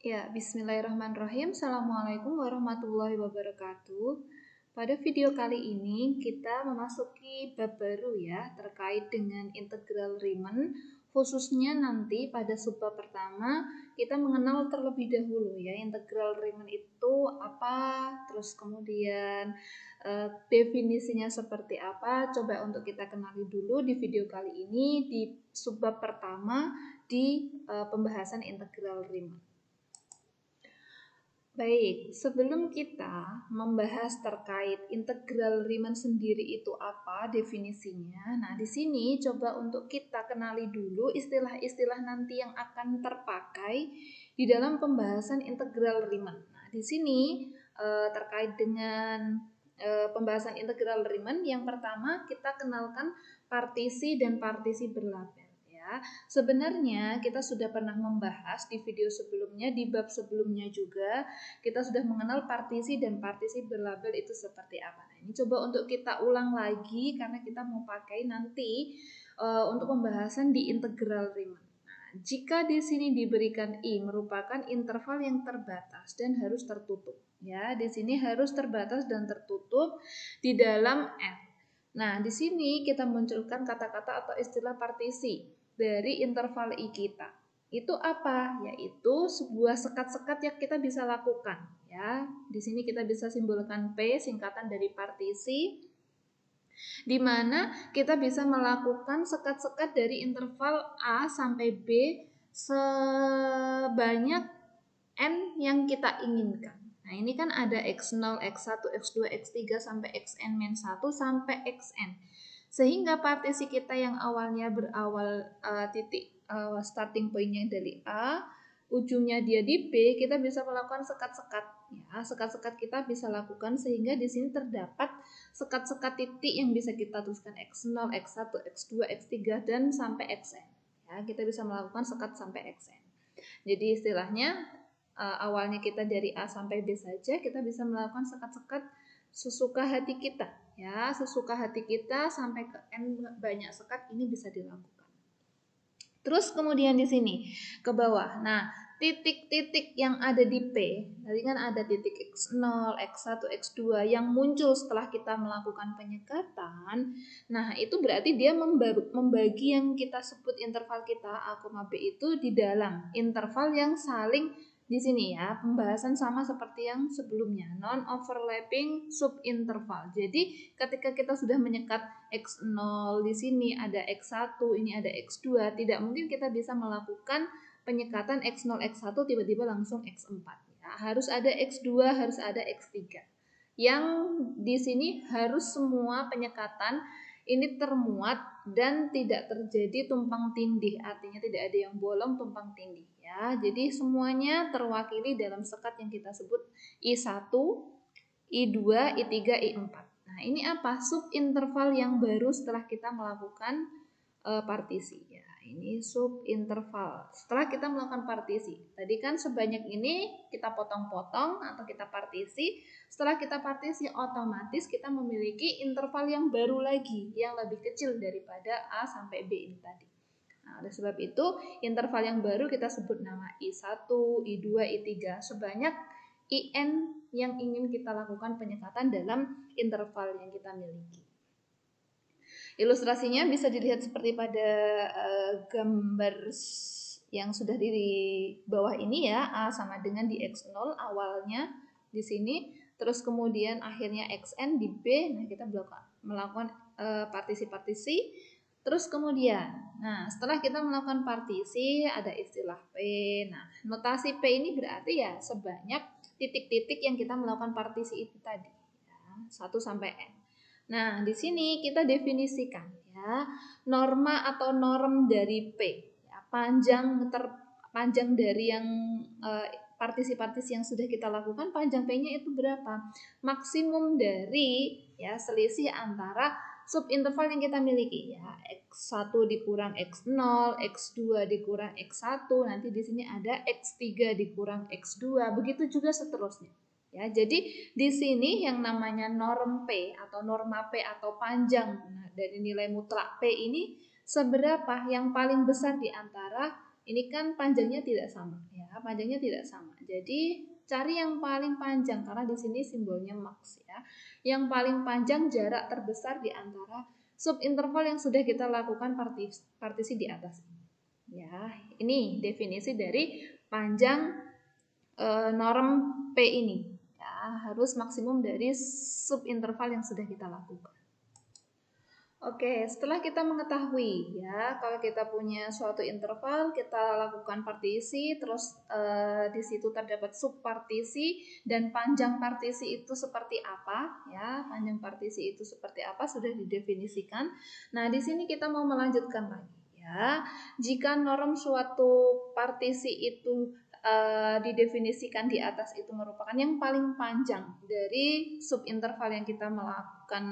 Ya, bismillahirrahmanirrahim. Assalamualaikum warahmatullahi wabarakatuh. Pada video kali ini kita memasuki bab baru ya terkait dengan integral Riemann. Khususnya nanti pada subbab pertama kita mengenal terlebih dahulu ya integral Riemann itu apa, terus kemudian definisinya seperti apa. Coba untuk kita kenali dulu di video kali ini di subbab pertama di pembahasan integral Riemann. Baik, sebelum kita membahas terkait integral Riemann sendiri itu apa definisinya. Nah, di sini coba untuk kita kenali dulu istilah-istilah nanti yang akan terpakai di dalam pembahasan integral Riemann. Nah, di sini terkait dengan pembahasan integral Riemann, yang pertama kita kenalkan partisi dan partisi berlabel. Sebenarnya kita sudah pernah membahas di video sebelumnya, di bab sebelumnya juga kita sudah mengenal partisi dan partisi berlabel itu seperti apa. Nah, ini coba untuk kita ulang lagi karena kita mau pakai nanti untuk pembahasan di integral Riemann. Nah, jika di sini diberikan I merupakan interval yang terbatas dan harus tertutup. Ya, di sini harus terbatas dan tertutup di dalam F. Nah, di sini kita munculkan kata-kata atau istilah partisi dari interval I kita. Itu apa? Yaitu sebuah sekat-sekat yang kita bisa lakukan. Ya, di sini kita bisa simbolkan P, singkatan dari partisi, di mana kita bisa melakukan sekat-sekat dari interval A sampai B sebanyak N yang kita inginkan. Nah, ini kan ada X0, X1, X2, X3 sampai Xn-1 sampai Xn. Sehingga partisi kita yang awalnya berawal titik starting pointnya dari A, ujungnya dia di B, kita bisa melakukan sekat-sekat. Ya, sekat-sekat kita bisa lakukan sehingga di sini terdapat sekat-sekat titik yang bisa kita tuliskan X0, X1, X2, X3 dan sampai Xn. Ya, kita bisa melakukan sekat sampai Xn. Jadi istilahnya awalnya kita dari A sampai B saja, kita bisa melakukan sekat-sekat sesuka hati kita. Ya, sesuka hati kita sampai ke N banyak sekat ini bisa dilakukan. Terus kemudian di sini ke bawah. Nah, titik-titik yang ada di P, tadi kan ada titik X0, X1, X2 yang muncul setelah kita melakukan penyekatan. Nah, itu berarti dia membagi yang kita sebut interval kita A, B itu di dalam interval yang saling di sini ya, pembahasan sama seperti yang sebelumnya, non-overlapping subinterval. Jadi ketika kita sudah menyekat X0 di sini ada X1, ini ada X2, tidak mungkin kita bisa melakukan penyekatan X0, X1 tiba-tiba langsung X4. Ya, harus ada X2, harus ada X3. Yang di sini harus semua penyekatan ini termuat dan tidak terjadi tumpang tindih, artinya tidak ada yang bolong tumpang tindih ya. Jadi semuanya terwakili dalam sekat yang kita sebut I1, I2, I3, I4. Nah, ini apa? Subinterval yang baru setelah kita melakukan partisi ya. Ini subinterval setelah kita melakukan partisi. Tadi kan sebanyak ini kita potong-potong atau kita partisi. Setelah kita partisi otomatis kita memiliki interval yang baru lagi yang lebih kecil daripada A sampai B ini tadi. Nah, oleh sebab itu interval yang baru kita sebut nama I1, I2, I3 sebanyak IN yang ingin kita lakukan penyekatan dalam interval yang kita miliki. Ilustrasinya bisa dilihat seperti pada gambar yang sudah di bawah ini ya. A sama dengan di X0 awalnya di sini, terus kemudian akhirnya Xn di B. Nah, kita melakukan partisi-partisi. Terus kemudian, nah setelah kita melakukan partisi ada istilah P. Nah, notasi P ini berarti ya sebanyak titik-titik yang kita melakukan partisi itu tadi. Ya, 1 sampai N. Nah, di sini kita definisikan ya norma atau norm dari P. Ya, panjang dari yang partisi-partisi yang sudah kita lakukan, panjang P-nya itu berapa? Maksimum dari ya selisih antara subinterval yang kita miliki ya. X1 dikurang X0, X2 dikurang X1, nanti di sini ada X3 dikurang X2, begitu juga seterusnya. Ya, jadi di sini yang namanya norm P atau norma P atau panjang dari nilai mutlak P ini seberapa yang paling besar di antara Ini kan panjangnya tidak sama ya, panjangnya tidak sama. Jadi cari yang paling panjang karena di sini simbolnya max ya. Yang paling panjang jarak terbesar di antara subinterval yang sudah kita lakukan partisi di atas. Ya, ini definisi dari panjang norm P ini. Ya, harus maksimum dari subinterval yang sudah kita lakukan. Oke, setelah kita mengetahui ya, kalau kita punya suatu interval, kita lakukan partisi, terus di situ terdapat subpartisi dan panjang partisi itu seperti apa ya, panjang partisi itu seperti apa sudah didefinisikan. Nah, di sini kita mau melanjutkan lagi ya. Jika norm suatu partisi itu didefinisikan di atas itu merupakan yang paling panjang dari subinterval yang kita melakukan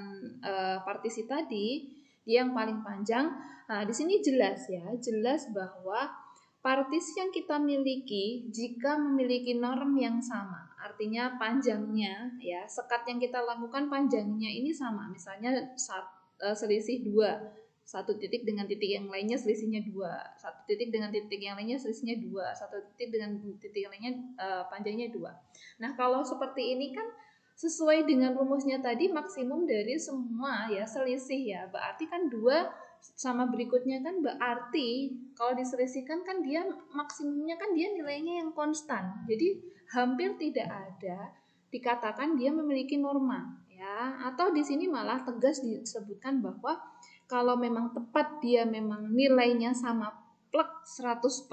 partisi tadi, dia yang paling panjang. Nah, di sini jelas ya, jelas bahwa partisi yang kita miliki jika memiliki norm yang sama, artinya panjangnya ya, sekat yang kita lakukan panjangnya ini sama, misalnya selisih 2. Satu titik dengan titik yang lainnya selisihnya 2, satu titik dengan titik yang lainnya selisihnya 2, satu titik dengan titik yang lainnya panjangnya 2. Nah, kalau seperti ini kan sesuai dengan rumusnya tadi maksimum dari semua ya selisih ya, berarti kan 2 sama berikutnya kan berarti kalau diselisihkan kan dia maksimumnya kan dia nilainya yang konstan, jadi hampir tidak ada dikatakan dia memiliki norma ya, atau di sini malah tegas disebutkan bahwa kalau memang tepat dia memang nilainya sama plek 100%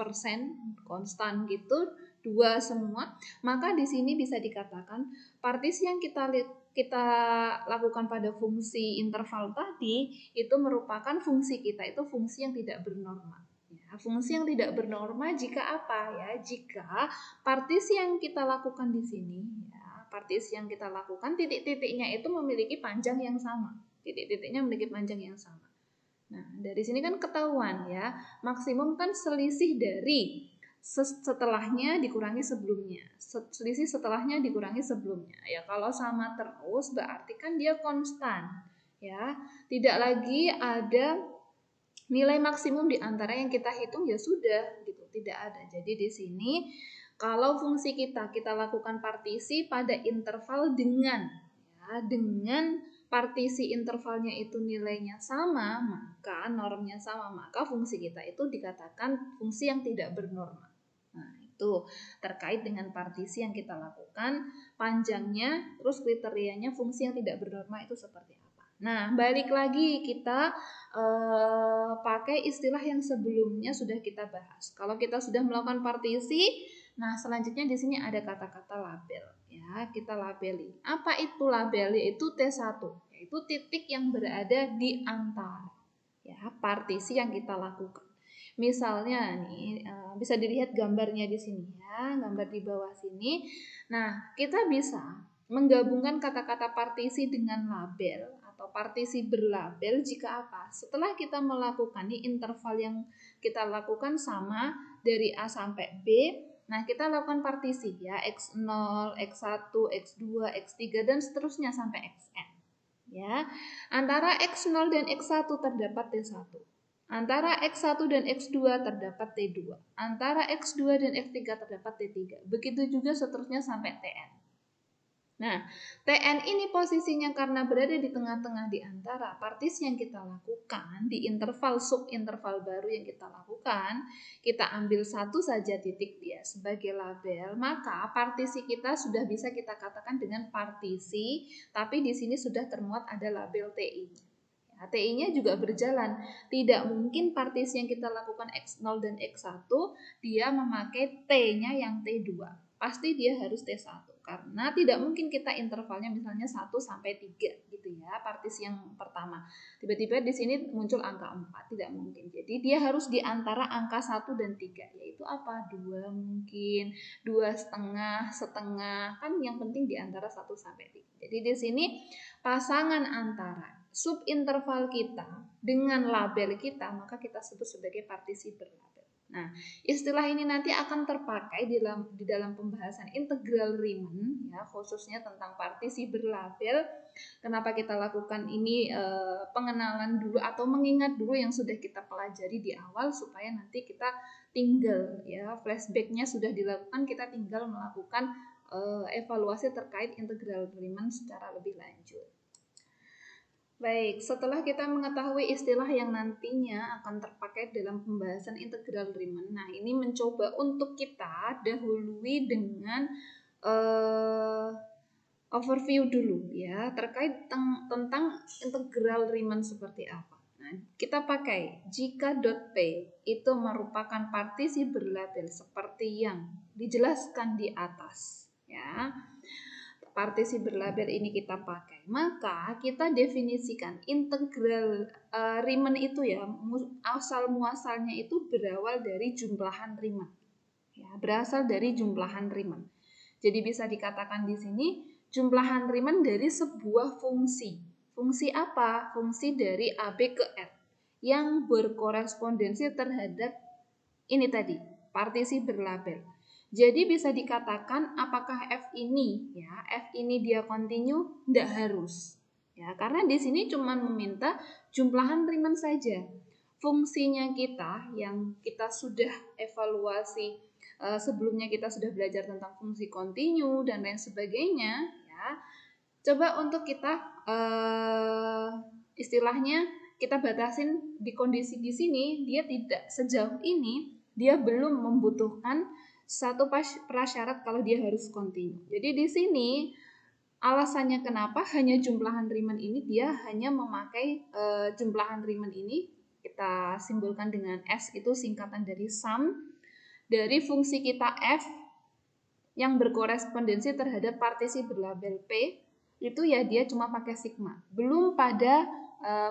konstan gitu, 2 semua, maka di sini bisa dikatakan partisi yang kita lakukan pada fungsi interval tadi itu merupakan fungsi kita itu fungsi yang tidak bernorma. Ya, fungsi yang tidak bernorma jika apa ya? Jika partisi yang kita lakukan di sini ya, partisi yang kita lakukan titik-titiknya itu memiliki panjang yang sama. Titik-titiknya memiliki panjang yang sama. Nah, dari sini kan ketahuan ya, maksimum kan selisih dari setelahnya dikurangi sebelumnya. Selisih setelahnya dikurangi sebelumnya. Ya, kalau sama terus berarti kan dia konstan. Ya, tidak lagi ada nilai maksimum di antara yang kita hitung ya sudah gitu, tidak ada. Jadi di sini kalau fungsi kita lakukan partisi pada interval dengan partisi intervalnya itu nilainya sama, maka normnya sama, maka fungsi kita itu dikatakan fungsi yang tidak bernorma. Nah, itu terkait dengan partisi yang kita lakukan, panjangnya, terus kriterianya fungsi yang tidak bernorma itu seperti apa. Nah, balik lagi kita pakai istilah yang sebelumnya sudah kita bahas. Kalau kita sudah melakukan partisi, nah selanjutnya di sini ada kata-kata label. Ya, kita labeli. Apa itu label? Yaitu T1, yaitu titik yang berada di antara ya partisi yang kita lakukan. Misalnya nih bisa dilihat gambarnya di sini ya, gambar di bawah sini. Nah, kita bisa menggabungkan kata-kata partisi dengan label atau partisi berlabel jika apa? Setelah kita melakukan nih interval yang kita lakukan sama dari A sampai B. Nah, kita lakukan partisi ya, X0, X1, X2, X3 dan seterusnya sampai Xn. Ya. Antara X0 dan X1 terdapat T1. Antara X1 dan X2 terdapat T2. Antara X2 dan X3 terdapat T3. Begitu juga seterusnya sampai Tn. Nah, Tn ini posisinya karena berada di tengah-tengah di antara partisi yang kita lakukan di interval subinterval baru yang kita lakukan, kita ambil satu saja titik dia sebagai label, maka partisi kita sudah bisa kita katakan dengan partisi, tapi di sini sudah termuat ada label TI. Ya, TI-nya juga berjalan. Tidak mungkin partisi yang kita lakukan X0 dan X1 dia memakai T-nya yang T2. Pasti dia harus T1 karena tidak mungkin kita intervalnya misalnya 1 sampai 3 gitu ya, partisi yang pertama. Tiba-tiba di sini muncul angka 4, tidak mungkin. Jadi dia harus di antara angka 1 dan 3, yaitu apa? 2 mungkin, 2,5, setengah, kan yang penting di antara 1 sampai 3. Jadi di sini pasangan antara subinterval kita dengan label kita, maka kita sebut sebagai partisi berlabel. Nah, istilah ini nanti akan terpakai di dalam pembahasan integral Riemann ya, khususnya tentang partisi berlabel. Kenapa kita lakukan ini pengenalan dulu atau mengingat dulu yang sudah kita pelajari di awal supaya nanti kita tinggal ya flashbacknya sudah dilakukan, kita tinggal melakukan evaluasi terkait integral Riemann secara lebih lanjut. Baik, setelah kita mengetahui istilah yang nantinya akan terpakai dalam pembahasan integral Riemann, nah ini mencoba untuk kita dahului dengan overview dulu ya terkait tentang integral Riemann seperti apa. Nah, kita pakai jika dot P itu merupakan partisi berlabel seperti yang dijelaskan di atas ya. Partisi berlabel ini kita pakai, maka kita definisikan integral Riemann itu ya, asal muasalnya itu berawal dari jumlahan Riemann ya, berasal dari jumlahan Riemann. Jadi bisa dikatakan di sini jumlahan Riemann dari sebuah fungsi. Fungsi apa? Fungsi dari AB ke R yang berkorespondensi terhadap ini tadi, partisi berlabel. Jadi bisa dikatakan apakah F ini ya, F ini dia kontinu? Tidak harus. Ya, karena di sini cuma meminta jumlahan Riemann saja. Fungsinya kita yang kita sudah evaluasi sebelumnya, kita sudah belajar tentang fungsi kontinu dan lain sebagainya ya. Coba untuk kita istilahnya kita batasin di kondisi di sini, dia tidak sejauh ini dia belum membutuhkan satu prasyarat kalau dia harus kontinu. Jadi di sini alasannya kenapa hanya jumlahan Riemann ini, dia hanya memakai jumlahan Riemann ini kita simbolkan dengan S, itu singkatan dari sum dari fungsi kita F yang berkorespondensi terhadap partisi berlabel P, itu ya dia cuma pakai sigma, belum pada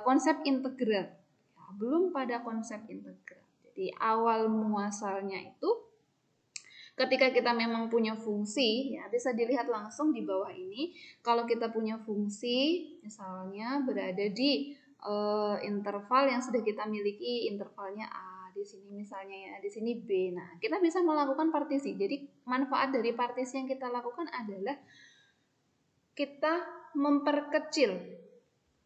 konsep integral ya, belum pada konsep integral. Jadi awal muasalnya itu ketika kita memang punya fungsi ya, bisa dilihat langsung di bawah ini. Kalau kita punya fungsi misalnya berada di interval yang sudah kita miliki, intervalnya A di sini misalnya ya, di sini B. Nah, kita bisa melakukan partisi. Jadi manfaat dari partisi yang kita lakukan adalah kita memperkecil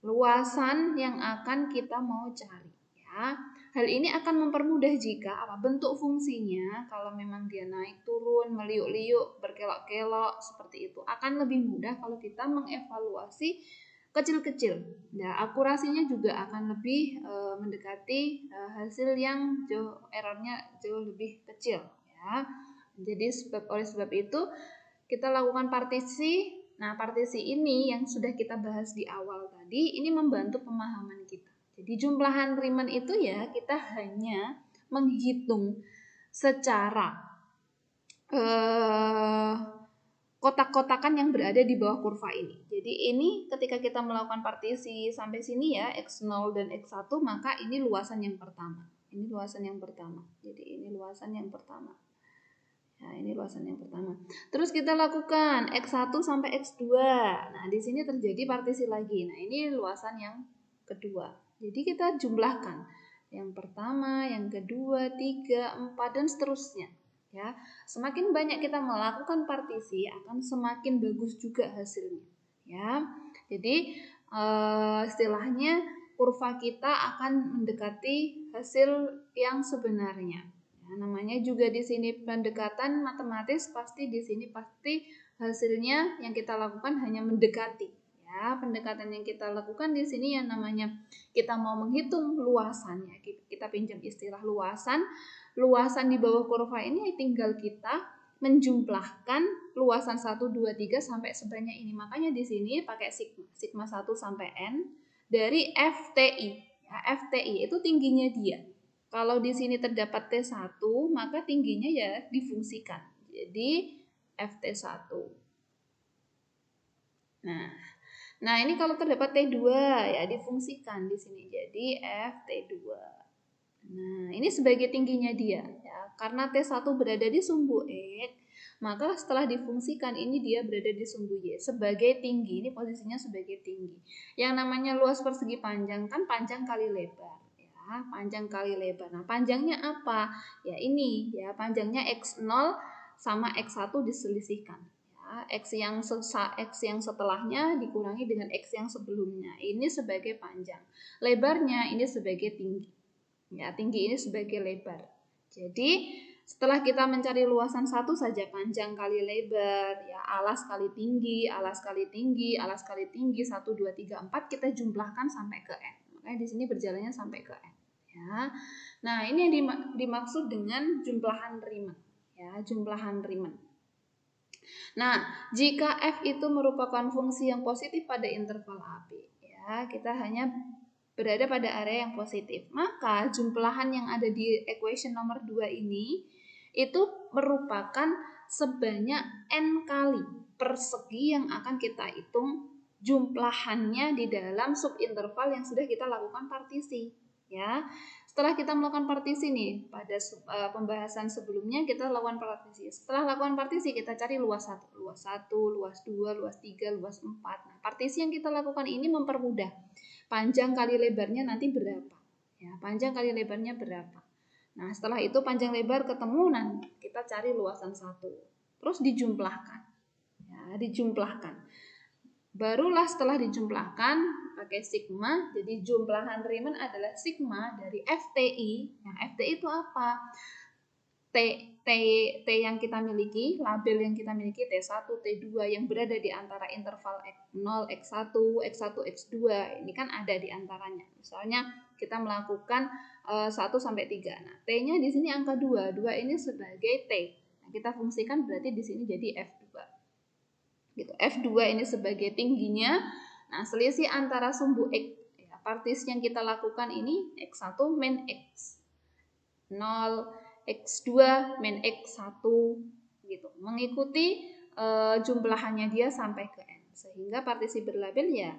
luasan yang akan kita mau cari ya. Hal ini akan mempermudah jika bentuk fungsinya kalau memang dia naik turun, meliuk-liuk, berkelok-kelok seperti itu, akan lebih mudah kalau kita mengevaluasi kecil-kecil. Nah, akurasinya juga akan lebih mendekati hasil yang errornya jauh lebih kecil ya. Jadi oleh sebab itu kita lakukan partisi. Nah, partisi ini yang sudah kita bahas di awal tadi, ini membantu pemahaman kita. Jadi jumlahan Riemann itu ya kita hanya menghitung secara kotak-kotakan yang berada di bawah kurva ini. Jadi ini ketika kita melakukan partisi sampai sini ya, X0 dan X1, maka ini luasan yang pertama. Ini luasan yang pertama. Jadi ini luasan yang pertama. Nah, ini luasan yang pertama. Terus kita lakukan X1 sampai X2. Nah, di sini terjadi partisi lagi. Nah, ini luasan yang kedua. Jadi kita jumlahkan yang pertama, yang kedua, 3, 4 dan seterusnya. Ya, semakin banyak kita melakukan partisi akan semakin bagus juga hasilnya. Ya, jadi istilahnya kurva kita akan mendekati hasil yang sebenarnya. Ya, namanya juga di sini pendekatan matematis, pasti di sini pasti hasilnya yang kita lakukan hanya mendekati. Ya, pendekatan yang kita lakukan di sini yang namanya kita mau menghitung luasannya. Kita pinjam istilah luasan. Luasan di bawah kurva ini tinggal kita menjumlahkan luasan 1, 2, 3 sampai sebanyak ini. Makanya di sini pakai sigma 1 sampai N dari FTI. Ya, FTI itu tingginya dia. Kalau di sini terdapat T1, maka tingginya ya difungsikan. Jadi FT1. Nah, ini kalau terdapat T2 ya difungsikan di sini jadi FT2. Nah, ini sebagai tingginya dia ya. Karena T1 berada di sumbu X, maka setelah difungsikan ini dia berada di sumbu Y sebagai tinggi. Ini posisinya sebagai tinggi. Yang namanya luas persegi panjang kan panjang kali lebar ya, panjang kali lebar. Nah, panjangnya apa? Ya ini ya, panjangnya X0 sama X1 diselisihkan. X yang setelahnya dikurangi dengan X yang sebelumnya. Ini sebagai panjang. Lebarnya ini sebagai tinggi. Ya, tinggi ini sebagai lebar. Jadi setelah kita mencari luasan satu saja, panjang kali lebar, ya alas kali tinggi, alas kali tinggi, alas kali tinggi, 1, 2, 3, 4, kita jumlahkan sampai ke N. Makanya di sini berjalannya sampai ke N. Ya. Nah, ini yang dimaksud dengan jumlahan Riemann. Ya, jumlahan Riemann. Nah, jika F itu merupakan fungsi yang positif pada interval AB, ya, kita hanya berada pada area yang positif, maka jumlahan yang ada di equation nomor 2 ini itu merupakan sebanyak N kali persegi yang akan kita hitung jumlahannya di dalam subinterval yang sudah kita lakukan partisi. Ya, setelah kita melakukan partisi nih, pada pembahasan sebelumnya kita lakukan partisi. Setelah lakukan partisi, kita cari luas 1, luas 1, luas 2, luas 3, luas 4. Nah, partisi yang kita lakukan ini mempermudah. Panjang kali lebarnya nanti berapa? Ya, panjang kali lebarnya berapa? Nah, setelah itu panjang lebar ketemu, nanti kita cari luasan 1. Terus dijumlahkan. Ya, dijumlahkan. Barulah setelah dijumlahkan pakai sigma, jadi jumlahan Riemann adalah sigma dari FTI. Nah, FTI itu apa? T yang kita miliki, label yang kita miliki T1, T2 yang berada di antara interval X0, X1, X1, X2. Ini kan ada di antaranya. Misalnya kita melakukan 1 sampai 3. Nah, T-nya di sini angka 2. 2 ini sebagai T. Nah, kita fungsikan berarti di sini jadi F2. Gitu. F2 ini sebagai tingginya. Nah, selisih antara sumbu X, ya, partisi yang kita lakukan ini X1 min X0, X2 min X1 gitu. Mengikuti jumlahannya dia sampai ke N. Sehingga partisi berlabel ya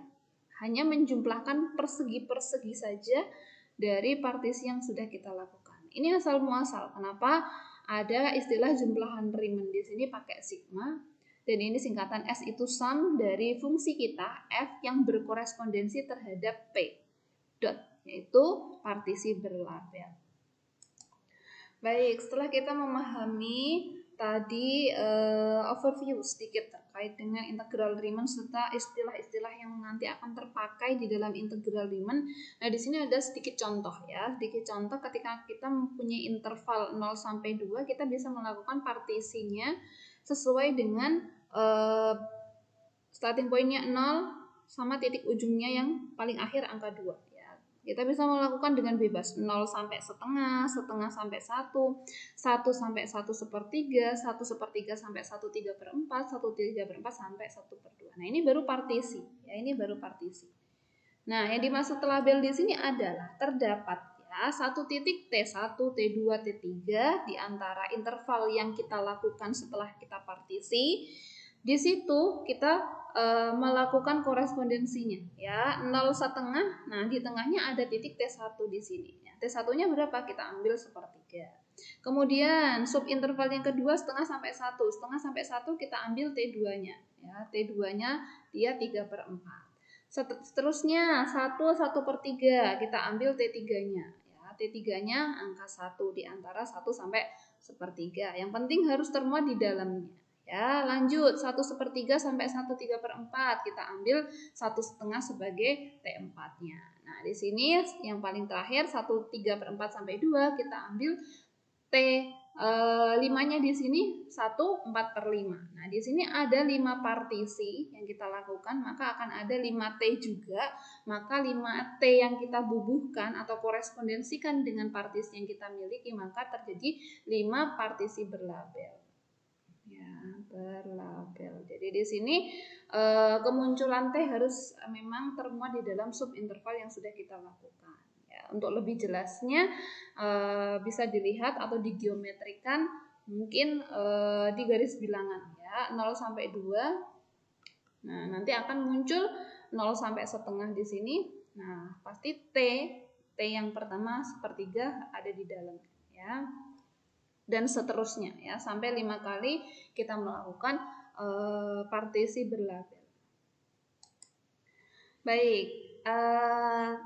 hanya menjumlahkan persegi-persegi saja dari partisi yang sudah kita lakukan. Ini asal muasal. Kenapa ada istilah jumlahan Riemann di sini pakai sigma, dan ini singkatan S itu sum dari fungsi kita F yang berkorespondensi terhadap P dot, yaitu partisi berlabel. Baik, setelah kita memahami tadi overview sedikit terkait dengan integral Riemann serta istilah-istilah yang nanti akan terpakai di dalam integral Riemann. Nah, di sini ada sedikit contoh ya. Sedikit contoh ketika kita mempunyai interval 0 sampai 2, kita bisa melakukan partisinya sesuai dengan starting pointnya 0 sama titik ujungnya yang paling akhir angka 2. Kita bisa melakukan dengan bebas 0 sampai setengah, setengah sampai 1, 1 sampai 1 sepertiga, 1 sepertiga sampai 1/3/4, 1/3/4 sampai 1/2. Nah, ini baru partisi. Ya, ini baru partisi. Nah, yang dimaksud label di sini adalah terdapat ya satu titik T1, T2, T3 di antara interval yang kita lakukan setelah kita partisi. Di situ kita melakukan korespondensinya ya 0 setengah. Nah, di tengahnya ada titik T1 di sini ya. T1-nya berapa? Kita ambil sepertiga. Kemudian subinterval yang kedua setengah sampai 1. Setengah sampai 1 kita ambil T2-nya ya. T2-nya dia 3/4. Seterusnya 1/3 kita ambil T3-nya ya. T3-nya angka 1 di antara 1 sampai sepertiga. Yang penting harus termuat di dalamnya. Ya, lanjut 1/3 sampai 1/3/4 kita ambil 1/2 sebagai T4-nya. Nah, di sini yang paling terakhir 1/3/4 sampai 2 kita ambil T5-nya di sini 1/4/5. Nah, di sini ada 5 partisi yang kita lakukan, maka akan ada 5T juga. Maka 5T yang kita bubuhkan atau korespondensikan dengan partisi yang kita miliki, maka terjadi 5 partisi berlabel. Ya, berlabel. Jadi di sini kemunculan T harus memang termuat di dalam subinterval yang sudah kita lakukan. Ya, untuk lebih jelasnya bisa dilihat atau digeometrikan mungkin di garis bilangan ya 0 sampai 2. Nah, nanti akan muncul 0 sampai setengah di sini. Nah, pasti T yang pertama sepertiga ada di dalam ya. Dan seterusnya ya sampai 5 kali kita melakukan partisi berlabel. Baik,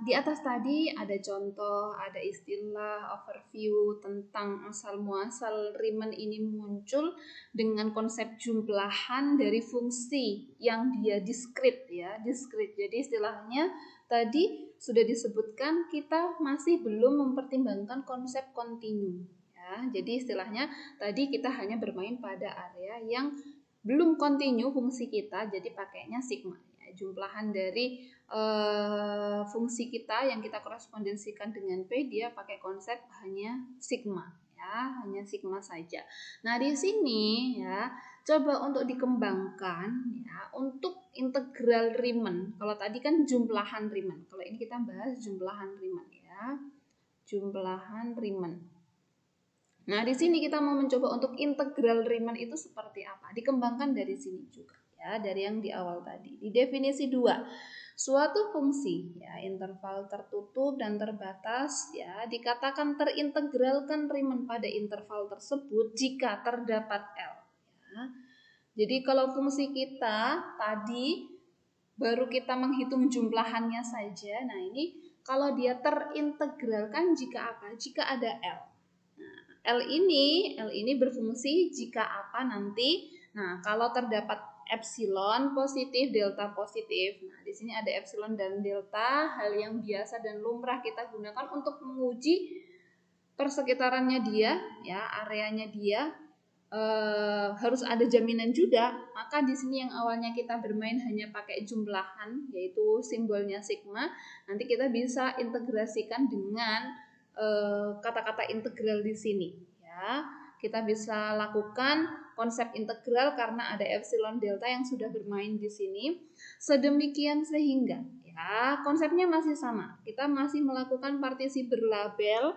di atas tadi ada contoh, ada istilah overview tentang asal muasal Riemann ini muncul dengan konsep jumlahan dari fungsi yang dia diskrit ya, diskrit. Jadi istilahnya tadi sudah disebutkan kita masih belum mempertimbangkan konsep kontinu. ya. Jadi istilahnya tadi kita hanya bermain pada area yang belum kontinu fungsi kita, jadi pakainya sigma ya. Jumlahan dari fungsi kita yang kita korespondensikan dengan P, dia pakai konsep hanya sigma ya, hanya sigma saja. Nah, di sini ya coba untuk dikembangkan ya untuk integral Riemann. Kalau tadi kan jumlahan Riemann. Kalau ini kita bahas jumlahan Riemann ya. Jumlahan Riemann. Nah, di sini kita mau mencoba untuk integral Riemann itu seperti apa? Dikembangkan dari sini juga ya, dari yang di awal tadi. Di definisi 2. Suatu fungsi ya interval tertutup dan terbatas ya dikatakan terintegralkan Riemann pada interval tersebut jika terdapat L ya. Jadi kalau fungsi kita tadi baru kita menghitung jumlahannya saja. Nah, ini kalau dia terintegralkan jika apa? Jika ada L. Nah, L ini berfungsi jika apa nanti? Nah, kalau terdapat epsilon positif, delta positif. Nah, di sini ada epsilon dan delta, hal yang biasa dan lumrah kita gunakan untuk menguji persekitarannya dia, ya, areanya dia. Harus ada jaminan juga. Maka di sini yang awalnya kita bermain hanya pakai jumlahan, yaitu simbolnya sigma, nanti kita bisa integrasikan dengan kata-kata integral di sini ya. Kita bisa lakukan konsep integral karena ada epsilon delta yang sudah bermain di sini. Sedemikian sehingga ya konsepnya masih sama. Kita masih melakukan partisi berlabel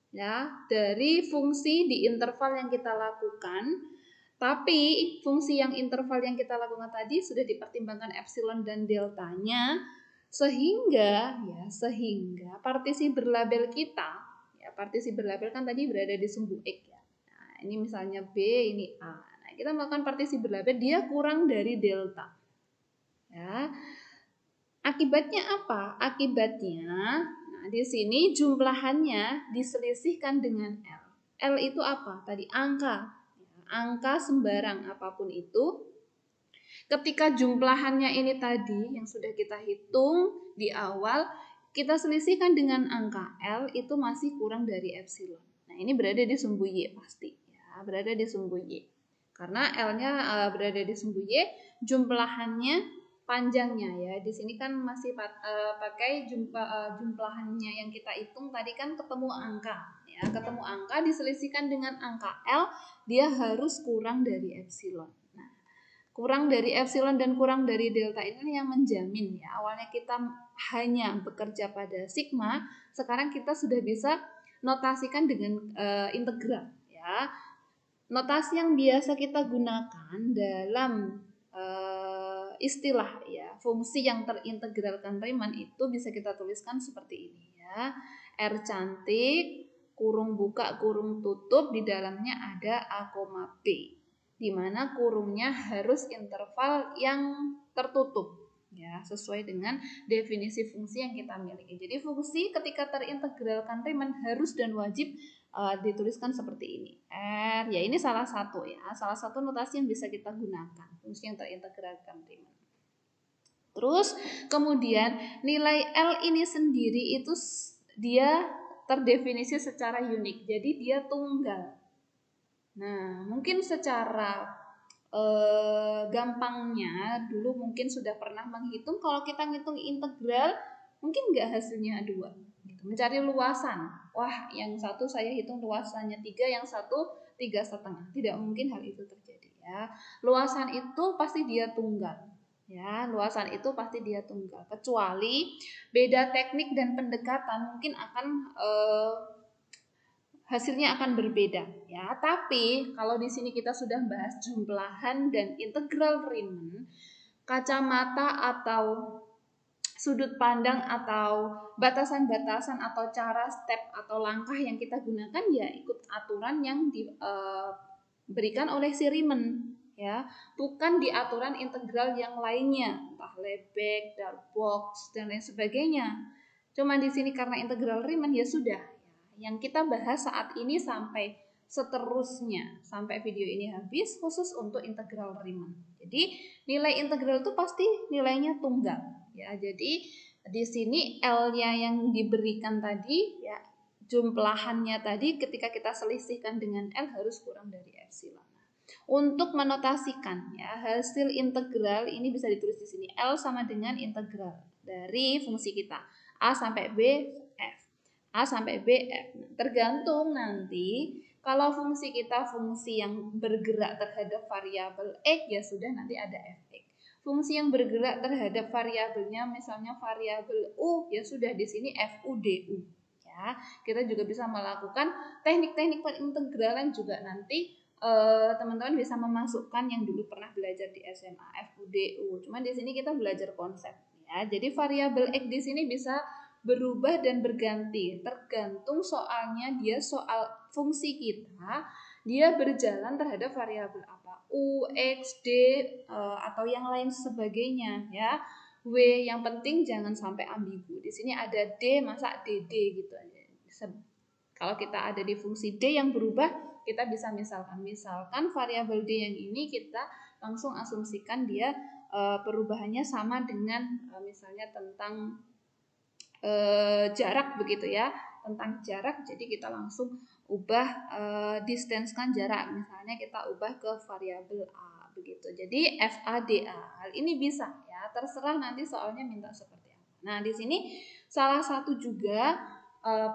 ya dari fungsi di interval yang kita lakukan. Tapi fungsi yang interval yang kita lakukan tadi sudah dipertimbangkan epsilon dan deltanya sehingga partisi berlabel kita ya, partisi berlabel kan tadi berada di sumbu X ya. Nah, ini misalnya B, ini A. Nah, kita melakukan partisi berlabel, dia kurang dari delta. Ya. Akibatnya apa? Akibatnya, nah di sini jumlahannya diselisihkan dengan L. L itu apa? Tadi angka. Angka sembarang apapun itu. Ketika jumlahannya ini tadi yang sudah kita hitung di awal, kita selisihkan dengan angka L itu masih kurang dari epsilon. Nah, ini berada di sumbu Y pasti ya, berada di sumbu Y. Karena L-nya berada di sumbu Y, jumlahannya panjangnya ya. Di sini kan masih pakai jumlahannya yang kita hitung tadi kan ketemu angka ya, ketemu angka diselisihkan dengan angka L, dia harus kurang dari epsilon. Kurang dari epsilon dan kurang dari delta ini yang menjamin ya. Awalnya kita hanya bekerja pada sigma, sekarang kita sudah bisa notasikan dengan integral ya. Notasi yang biasa kita gunakan dalam istilah ya fungsi yang terintegralkan Riemann itu bisa kita tuliskan seperti ini ya. R cantik kurung buka kurung tutup, di dalamnya ada A, B, di mana kurungnya harus interval yang tertutup ya, sesuai dengan definisi fungsi yang kita miliki. Jadi fungsi ketika terintegralkan Riemann harus dan wajib dituliskan seperti ini. R ya, ini salah satu ya, salah satu notasi yang bisa kita gunakan fungsi yang terintegralkan Riemann. Terus kemudian nilai L ini sendiri itu dia terdefinisi secara unik, jadi dia tunggal. Nah, mungkin secara gampangnya dulu mungkin sudah pernah menghitung, kalau kita ngitung integral mungkin nggak hasilnya 2 gitu. Mencari luasan, wah yang satu saya hitung luasannya 3, yang satu 3,5, tidak mungkin hal itu terjadi ya. Luasan itu pasti dia tunggal ya, luasan itu pasti dia tunggal, kecuali beda teknik dan pendekatan mungkin akan hasilnya akan berbeda ya. Tapi kalau di sini kita sudah bahas jumlahan dan integral Riemann, kacamata atau sudut pandang atau batasan-batasan atau cara step atau langkah yang kita gunakan ya ikut aturan yang diberikan oleh si Riemann ya, bukan di aturan integral yang lainnya, entah Lebesgue, Darboux dan lain sebagainya. Cuma di sini karena integral Riemann ya sudah. Yang kita bahas saat ini sampai seterusnya, sampai video ini habis, khusus untuk integral Riemann. Jadi nilai integral itu pasti nilainya tunggal ya. Jadi di sini L-nya yang diberikan tadi ya, jumlahannya tadi ketika kita selisihkan dengan L harus kurang dari epsilon. Untuk menotasikan ya, hasil integral ini bisa ditulis di sini. L sama dengan integral dari fungsi kita A sampai B F. A sampai B F. Tergantung nanti kalau fungsi kita fungsi yang bergerak terhadap variabel X ya sudah nanti ada Fx. Fungsi yang bergerak terhadap variabelnya misalnya variabel U ya sudah di sini Fu du. Ya, kita juga bisa melakukan teknik-teknik pengintegralan juga nanti teman-teman bisa memasukkan yang dulu pernah belajar di SMA FUDU. Cuman di sini kita belajar konsep ya. Jadi variabel X di sini bisa berubah dan berganti tergantung soalnya dia soal fungsi kita dia berjalan terhadap variabel apa U, X, D atau yang lain sebagainya ya. W yang penting jangan sampai ambigu. Di sini ada D masa DD gitu aja. Kalau kita ada di fungsi D yang berubah, kita bisa misalkan variabel D yang ini kita langsung asumsikan dia perubahannya sama dengan misalnya tentang jarak begitu ya, tentang jarak. Jadi kita langsung ubah distance-kan jarak, misalnya kita ubah ke variabel A begitu. Jadi FADA hal ini bisa ya, terserah nanti soalnya minta seperti apa. Nah di sini salah satu juga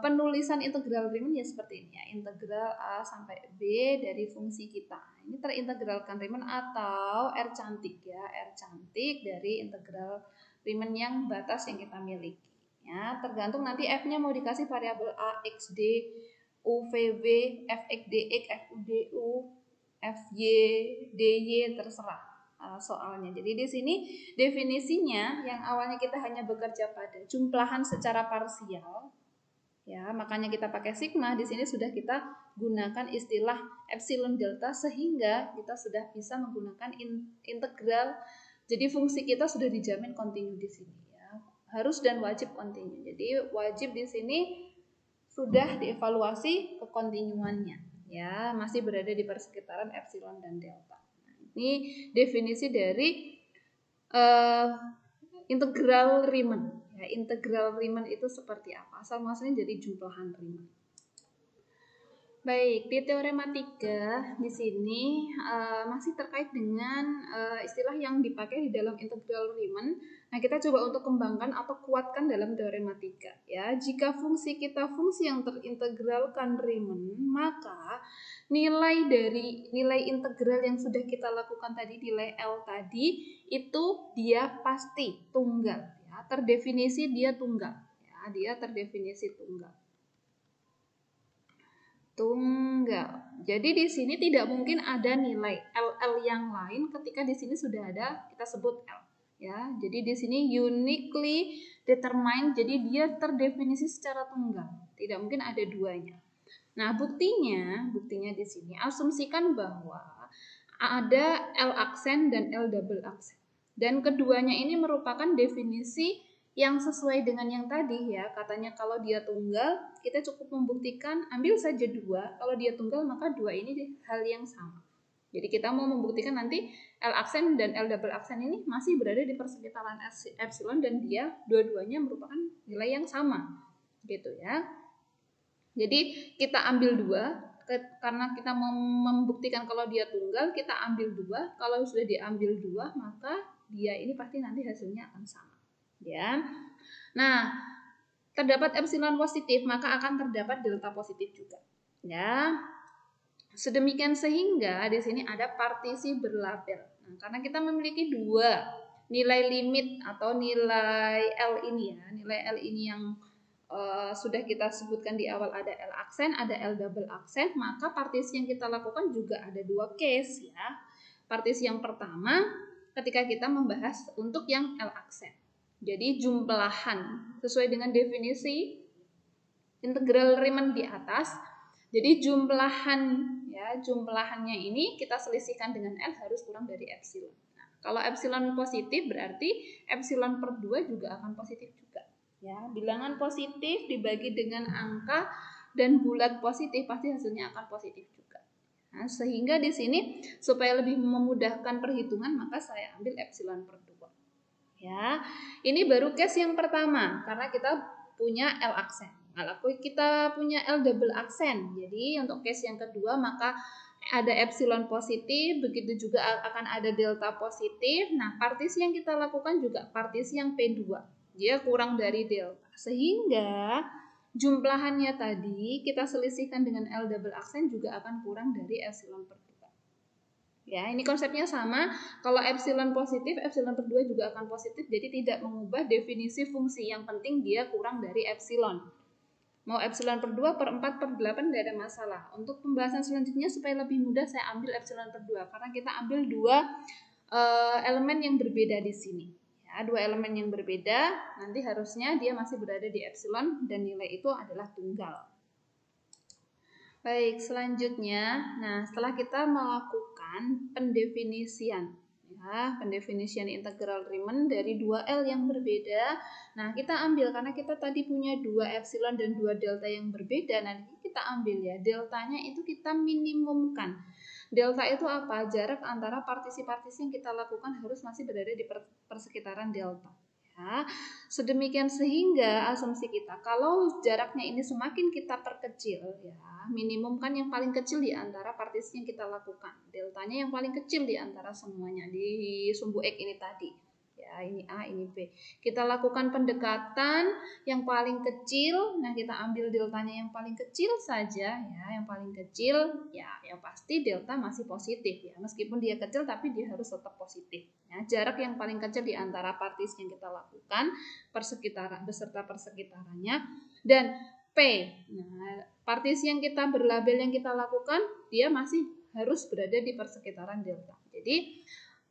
penulisan integral Riemann ya seperti ini ya, integral A sampai B dari fungsi kita. Ini terintegralkan Riemann atau R cantik ya, R cantik dari integral Riemann yang batas yang kita miliki. Ya, tergantung nanti F-nya mau dikasih variabel A, X, D, U, V, B, F, X, D, X, F, U, D, U, F, Y, D, Y, terserah soalnya. Jadi di sini definisinya yang awalnya kita hanya bekerja pada jumlahan secara parsial, ya makanya kita pakai sigma. Di sini sudah kita gunakan istilah epsilon delta sehingga kita sudah bisa menggunakan integral. Jadi fungsi kita sudah dijamin kontinu di sini ya, harus dan wajib kontinu. Jadi wajib di sini sudah dievaluasi kekontinuannya ya, masih berada di persekitaran epsilon dan delta. Nah, ini definisi dari integral Riemann. Ya, integral Riemann itu seperti apa? Asal muasalnya jadi jumlahan Riemann. Baik, di teorema 3 di sini masih terkait dengan istilah yang dipakai di dalam integral Riemann. Nah, kita coba untuk kembangkan atau kuatkan dalam teorema 3 ya. Jika fungsi kita fungsi yang terintegralkan Riemann, maka nilai dari nilai integral yang sudah kita lakukan tadi, nilai L tadi itu dia pasti tunggal ya. Terdefinisi dia tunggal ya, dia terdefinisi tunggal. Jadi di sini tidak mungkin ada nilai LL yang lain ketika di sini sudah ada kita sebut L ya. Jadi di sini uniquely determined, jadi dia terdefinisi secara tunggal. Tidak mungkin ada duanya. Nah, buktinya di sini asumsikan bahwa ada L aksen dan L double aksen. Dan keduanya ini merupakan definisi yang sesuai dengan yang tadi ya, katanya kalau dia tunggal kita cukup membuktikan ambil saja dua, kalau dia tunggal maka dua ini hal yang sama. Jadi kita mau membuktikan nanti L aksen dan L double aksen ini masih berada di persekitaran epsilon dan dia dua-duanya merupakan nilai yang sama gitu ya. Jadi kita ambil dua, karena kita mau membuktikan kalau dia tunggal kita ambil dua, kalau sudah diambil dua maka dia ini pasti nanti hasilnya akan sama. Ya. Nah, terdapat epsilon positif maka akan terdapat delta positif juga. Ya. Sedemikian sehingga di sini ada partisi berlabel. Nah, karena kita memiliki dua nilai limit atau nilai L ini ya, nilai L ini yang sudah kita sebutkan di awal, ada L aksen, ada L double aksen, maka partisi yang kita lakukan juga ada dua case ya. Partisi yang pertama ketika kita membahas untuk yang L aksen. Jadi jumlahan sesuai dengan definisi integral Riemann di atas. Jadi jumlahannya ini kita selisihkan dengan L harus kurang dari epsilon. Nah, kalau epsilon positif berarti epsilon per 2 juga akan positif juga. Ya, bilangan positif dibagi dengan angka dan bulat positif pasti hasilnya akan positif juga. Nah, sehingga di sini supaya lebih memudahkan perhitungan maka saya ambil epsilon per 2. Ya, ini baru case yang pertama karena kita punya L aksen. Kalau kita punya L double aksen, jadi untuk case yang kedua maka ada epsilon positif, begitu juga akan ada delta positif. Nah, partisi yang kita lakukan juga partisi yang P2. Dia kurang dari delta. Sehingga jumlahannya tadi kita selisihkan dengan L double aksen juga akan kurang dari epsilon per 2. Ya, ini konsepnya sama. Kalau epsilon positif, epsilon per 2 juga akan positif. Jadi tidak mengubah definisi fungsi. Yang penting dia kurang dari epsilon. Mau epsilon per 2, per 4, per 8 tidak ada masalah. Untuk pembahasan selanjutnya supaya lebih mudah saya ambil epsilon per 2 karena kita ambil dua elemen yang berbeda di sini. Ya, dua elemen yang berbeda, nanti harusnya dia masih berada di epsilon dan nilai itu adalah tunggal. Baik, selanjutnya, nah setelah kita melakukan pendefinisian pendefinisian integral Riemann dari dua L yang berbeda. Nah, kita ambil karena kita tadi punya dua epsilon dan dua delta yang berbeda. Nah, kita ambil ya, deltanya itu kita minimumkan. Delta itu apa? Jarak antara partisi-partisi yang kita lakukan harus masih berada di persekitaran delta. Ya, sedemikian sehingga asumsi kita kalau jaraknya ini semakin kita perkecil ya, minimum kan yang paling kecil di antara partisi yang kita lakukan, deltanya yang paling kecil di antara semuanya di sumbu X ini tadi ya, ini A ini B, kita lakukan pendekatan yang paling kecil. Nah, kita ambil deltanya yang paling kecil saja ya, yang paling kecil ya, yang pasti delta masih positif ya, meskipun dia kecil tapi dia harus tetap positif ya. Jarak yang paling kecil di antara partisi yang kita lakukan persekitaran beserta persekitarannya dan P. Nah, partisi yang kita berlabel yang kita lakukan dia masih harus berada di persekitaran delta. Jadi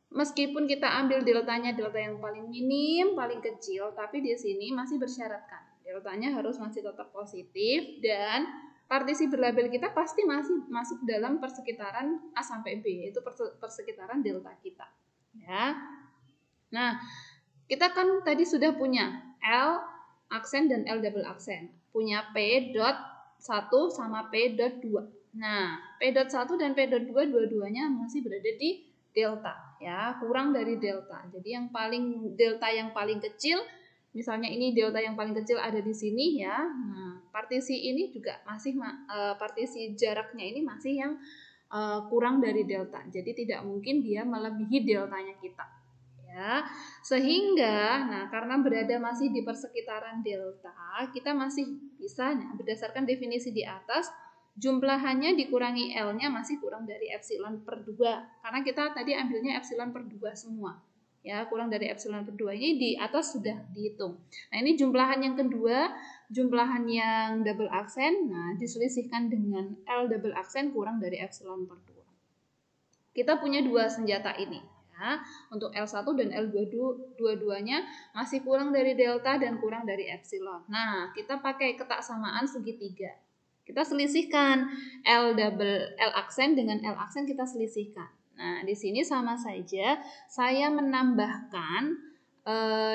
meskipun kita ambil deltanya delta yang paling minim, paling kecil, tapi di sini masih bersyaratkan deltanya harus masih tetap positif dan partisi berlabel kita pasti masih masuk dalam persekitaran A sampai B, yaitu persekitaran delta kita. Ya. Nah, kita kan tadi sudah punya L aksen dan L double aksen. Punya P dot 1 sama P dot 2. Nah, P dot 1 dan P dot 2 dua-duanya masih berada di delta ya, kurang dari delta. Jadi yang paling delta yang paling kecil, misalnya ini delta yang paling kecil ada di sini ya. Nah, partisi ini juga masih partisi jaraknya ini masih yang kurang dari delta. Jadi tidak mungkin dia melebihi deltanya kita. Ya, sehingga nah karena berada masih di persekitaran delta, kita masih bisa berdasarkan definisi di atas jumlahannya dikurangi L-nya masih kurang dari epsilon per 2 karena kita tadi ambilnya epsilon per 2 semua ya, kurang dari epsilon per 2 ini di atas sudah dihitung. Nah, ini jumlahan yang kedua, jumlahan yang double aksen, nah diselisihkan dengan L double aksen kurang dari epsilon per 2. Kita punya dua senjata ini ya, untuk L1 dan L2 dua-duanya masih kurang dari delta dan kurang dari epsilon. Nah, kita pakai ketaksamaan segitiga. Kita selisihkan L aksen dengan L aksen kita selisihkan. Nah, di sini sama saja saya menambahkan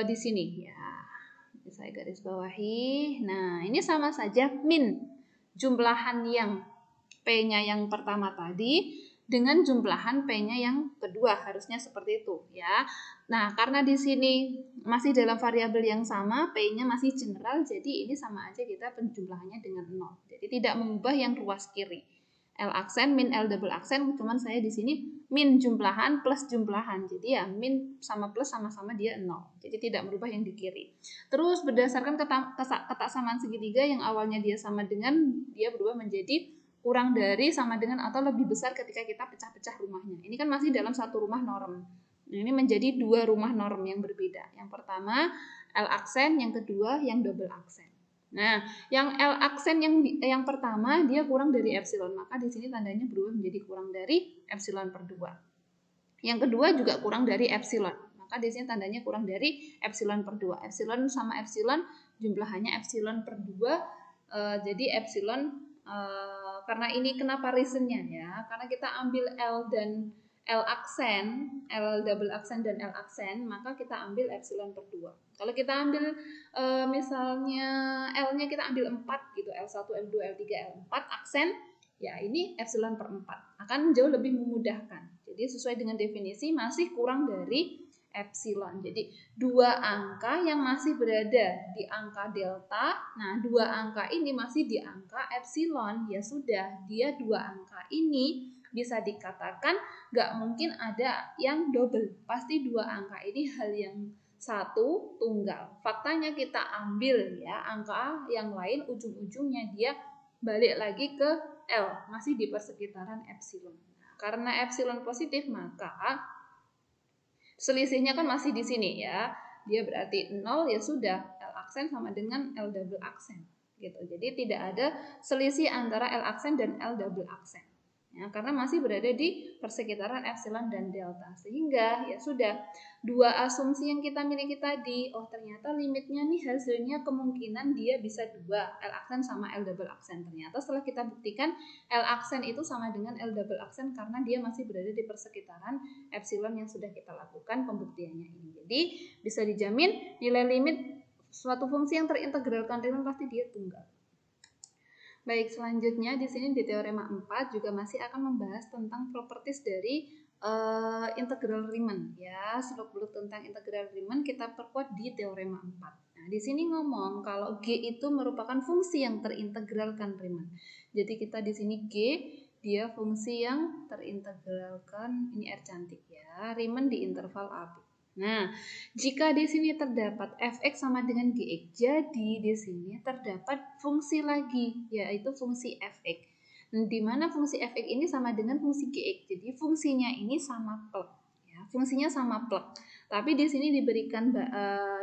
di sini ya. Saya garis bawahi. Nah, ini sama saja min jumlahan yang P-nya yang pertama tadi dengan jumlahan P-nya yang kedua, harusnya seperti itu ya. Nah, karena di sini masih dalam variabel yang sama, P-nya masih general, jadi ini sama aja kita penjumlahannya dengan 0. Jadi tidak mengubah yang ruas kiri. L aksen min L double aksen, cuman saya di sini min jumlahan plus jumlahan. Jadi ya min sama plus sama-sama dia 0. Jadi tidak merubah yang di kiri. Terus berdasarkan ketaksamaan segitiga yang awalnya dia sama dengan, dia berubah menjadi kurang dari, sama dengan, atau lebih besar ketika kita pecah-pecah rumahnya. Ini kan masih dalam satu rumah norm. Ini menjadi dua rumah norm yang berbeda. Yang pertama L aksen, yang kedua yang double aksen. Nah, yang L aksen yang pertama dia kurang dari epsilon, maka di sini tandanya berubah menjadi kurang dari epsilon per 2. Yang kedua juga kurang dari epsilon, maka di sini tandanya kurang dari epsilon per 2. Epsilon sama epsilon jumlahannya epsilon per 2, jadi epsilon karena ini kenapa reasonnya ya, karena kita ambil L dan L aksen, L double aksen dan L aksen, maka kita ambil epsilon per 2. Kalau kita ambil misalnya L-nya kita ambil 4 gitu, L1, L2, L3, L4 aksen, ya ini epsilon per 4 akan jauh lebih memudahkan. Jadi sesuai dengan definisi masih kurang dari epsilon. Jadi dua angka yang masih berada di angka delta. Nah, dua angka ini masih di angka epsilon. Ya sudah, dia dua angka ini bisa dikatakan nggak mungkin ada yang double. Pasti dua angka ini hal yang satu tunggal. Faktanya kita ambil ya angka yang lain, ujung-ujungnya dia balik lagi ke L, masih di persekitaran epsilon. Karena epsilon positif, maka selisihnya kan masih di sini ya. Dia berarti 0, ya sudah, L aksen sama dengan L double aksen gitu. Jadi tidak ada selisih antara L aksen dan L double aksen. Ya, karena masih berada di persekitaran epsilon dan delta. Sehingga ya sudah, dua asumsi yang kita miliki tadi, oh ternyata limitnya nih hasilnya kemungkinan dia bisa dua, L aksen sama L double aksen. Ternyata setelah kita buktikan L aksen itu sama dengan L double aksen karena dia masih berada di persekitaran epsilon yang sudah kita lakukan pembuktiannya ini. Jadi bisa dijamin nilai limit suatu fungsi yang terintegralkan Riemann pasti dia tunggal. Baik, selanjutnya di sini di teorema 4 juga masih akan membahas tentang properties dari integral Riemann ya. Seluk-beluk tentang integral Riemann kita perkuat di teorema 4. Nah, di sini ngomong kalau G itu merupakan fungsi yang terintegralkan Riemann. Jadi kita di sini G dia fungsi yang terintegralkan, ini R cantik ya, Riemann di interval AB. Nah, jika di sini terdapat fx sama dengan gx, jadi di sini terdapat fungsi lagi, yaitu fungsi fx. Di mana fungsi fx ini sama dengan fungsi gx, jadi fungsinya ini sama plek. Ya, fungsinya sama plek. Tapi di sini diberikan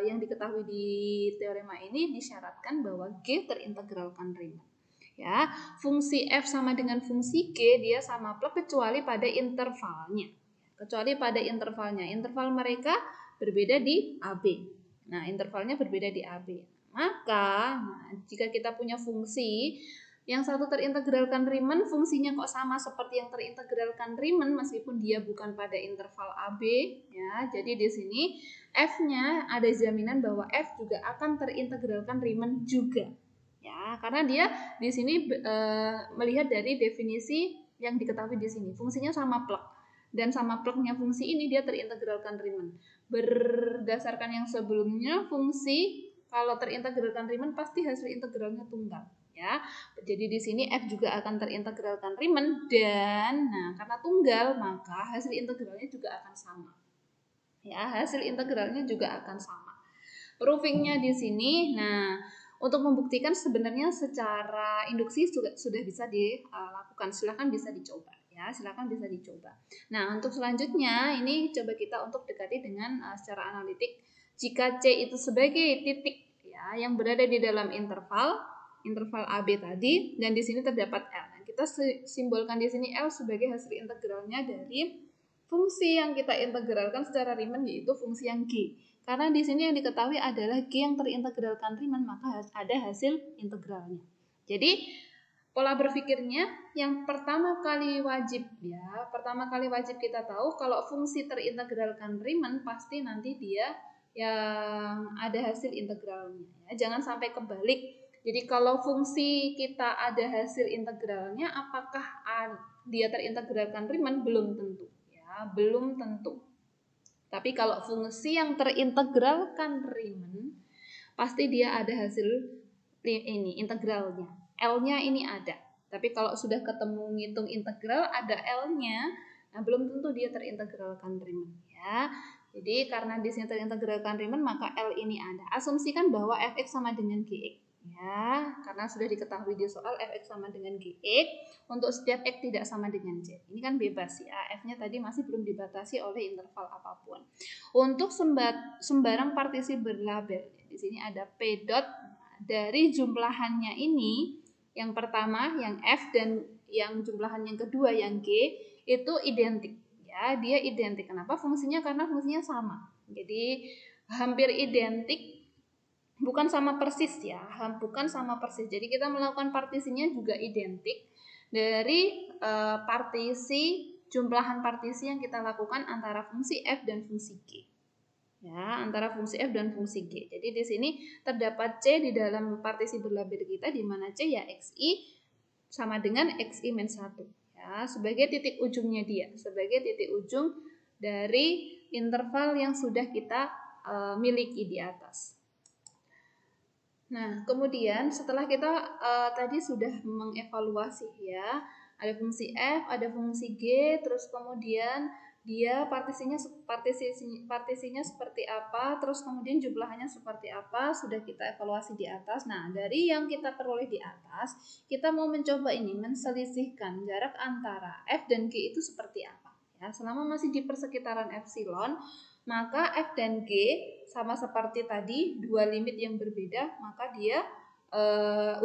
yang diketahui di teorema ini disyaratkan bahwa g terintegralkan Riemann. Ya, fungsi f sama dengan fungsi g dia sama plek kecuali pada intervalnya. Interval mereka berbeda di AB. Nah, intervalnya berbeda di AB. Maka, jika kita punya fungsi yang satu terintegralkan Riemann, fungsinya kok sama seperti yang terintegralkan Riemann meskipun dia bukan pada interval AB, ya. Jadi di sini f-nya ada jaminan bahwa f juga akan terintegralkan Riemann juga. Ya, karena dia di sini melihat dari definisi yang diketahui di sini. Fungsinya sama plek. Dan sama pleknya fungsi ini dia terintegralkan Riemann. Berdasarkan yang sebelumnya, fungsi kalau terintegralkan Riemann pasti hasil integralnya tunggal ya. Jadi di sini f juga akan terintegralkan Riemann dan karena tunggal maka hasil integralnya juga akan sama. Ya, hasil integralnya juga akan sama. Proofingnya di sini, untuk membuktikan sebenarnya secara induksi sudah bisa dilakukan. Silahkan bisa dicoba. Ya, silakan bisa dicoba. Nah, untuk selanjutnya ini coba kita untuk dekati dengan secara analitik. Jika C itu sebagai titik ya yang berada di dalam interval AB tadi dan di sini terdapat L. Nah, kita simbolkan di sini L sebagai hasil integralnya dari fungsi yang kita integralkan secara Riemann yaitu fungsi yang G. Karena di sini yang diketahui adalah G yang terintegralkan Riemann maka ada hasil integralnya. Jadi pola berpikirnya yang pertama kali wajib kita tahu kalau fungsi terintegralkan Riemann pasti nanti dia yang ada hasil integralnya. Ya. Jangan sampai kebalik. Jadi kalau fungsi kita ada hasil integralnya, apakah dia terintegralkan Riemann? Belum tentu. Ya, belum tentu. Tapi kalau fungsi yang terintegralkan Riemann, pasti dia ada hasil ini integralnya. L-nya ini ada. Tapi kalau sudah ketemu ngitung integral ada L-nya, belum tentu dia terintegralkan Riemann ya. Jadi karena di sini terintegralkan Riemann maka L ini ada. Asumsikan bahwa fx sama dengan gx ya, karena sudah diketahui di soal fx sama dengan gx untuk setiap x tidak sama dengan z. Ini kan bebas ya, f-nya tadi masih belum dibatasi oleh interval apapun. Untuk sembarang partisi berlabel, di sini ada p dot dari jumlahannya ini, yang pertama yang F dan yang jumlahan yang kedua yang G itu identik ya, dia identik. Kenapa? Fungsinya karena fungsinya sama. Jadi hampir identik, bukan sama persis ya, bukan sama persis. Jadi kita melakukan partisinya juga identik dari partisi jumlahan partisi yang kita lakukan antara fungsi F dan fungsi G. Ya, antara fungsi f dan fungsi g. Jadi di sini terdapat c di dalam partisi berlabel kita di mana c ya xi sama dengan xi-1 ya, sebagai titik ujungnya dia, sebagai titik ujung dari interval yang sudah kita miliki di atas. Nah, kemudian setelah kita tadi sudah mengevaluasi ya, ada fungsi f, ada fungsi g, terus kemudian dia partisinya seperti apa, terus kemudian jumlahannya seperti apa, sudah kita evaluasi di atas. Nah, dari yang kita peroleh di atas, kita mau mencoba ini menselisihkan jarak antara f dan g itu seperti apa. Ya, selama masih di persekitaran epsilon, maka f dan g sama seperti tadi, dua limit yang berbeda, maka dia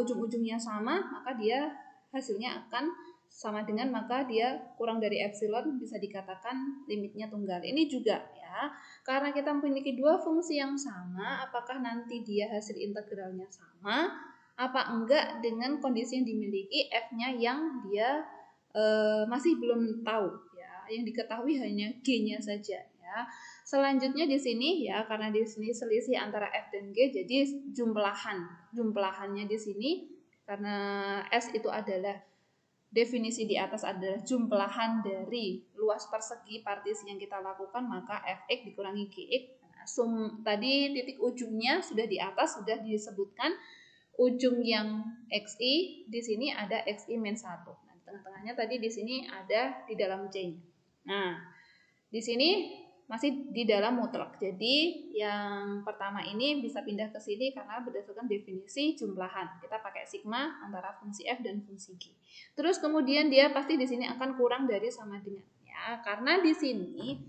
ujung-ujungnya sama, maka dia hasilnya akan sama dengan, maka dia kurang dari epsilon, bisa dikatakan limitnya tunggal. Ini juga ya, karena kita memiliki dua fungsi yang sama, apakah nanti dia hasil integralnya sama apa enggak dengan kondisi yang dimiliki f-nya yang dia masih belum tahu ya, yang diketahui hanya g-nya saja ya. Selanjutnya di sini ya, karena di sini selisih antara f dan g, jadi jumlahannya di sini karena S itu adalah definisi di atas adalah jumlahan dari luas persegi partisi yang kita lakukan, maka fx dikurangi gx. Nah, tadi titik ujungnya sudah di atas, sudah disebutkan ujung yang xi, di sini ada xi min 1. Nah, tengah-tengahnya tadi di sini ada di dalam C-nya. Nah, di sini masih di dalam mutlak. Jadi yang pertama ini bisa pindah ke sini karena berdasarkan definisi jumlahan. Kita pakai sigma antara fungsi f dan fungsi g. Terus kemudian dia pasti di sini akan kurang dari sama dengan ya, karena di sini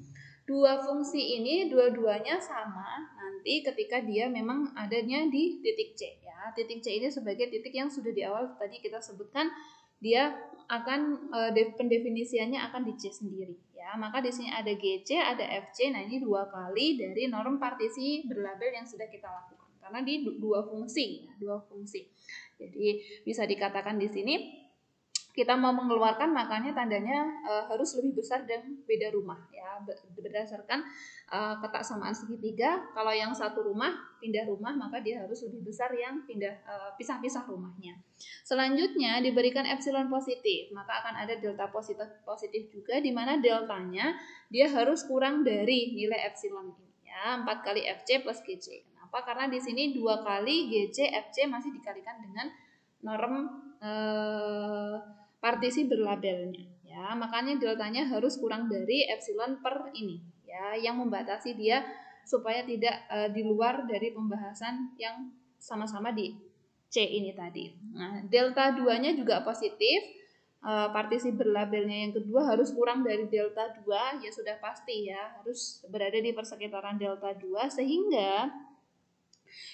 dua fungsi ini dua-duanya sama nanti ketika dia memang adanya di titik C ya. Titik C ini sebagai titik yang sudah di awal tadi kita sebutkan, dia akan pendefinisiannya akan di C sendiri ya. Maka di sini ada GC, ada FC. Nah, ini dua kali dari norm partisi berlabel yang sudah kita lakukan karena di dua fungsi. Jadi bisa dikatakan di sini kita mau mengeluarkan, makanya tandanya harus lebih besar dan beda rumah ya, berdasarkan kotak samaan segitiga. Kalau yang satu rumah pindah rumah, maka dia harus lebih besar yang pisah-pisah rumahnya. Selanjutnya diberikan epsilon positif, maka akan ada delta positif juga, di mana deltanya dia harus kurang dari nilai epsilon ini ya, 4 kali FC plus GC. Kenapa? Karena di sini 2 kali GC FC masih dikalikan dengan norm partisi berlabelnya ya, makanya deltanya harus kurang dari epsilon per ini ya, yang membatasi dia supaya tidak di luar dari pembahasan yang sama-sama di C ini tadi. Nah, delta 2-nya juga positif, partisi berlabelnya yang kedua harus kurang dari delta 2, ya sudah pasti ya, harus berada di persekitaran delta 2, sehingga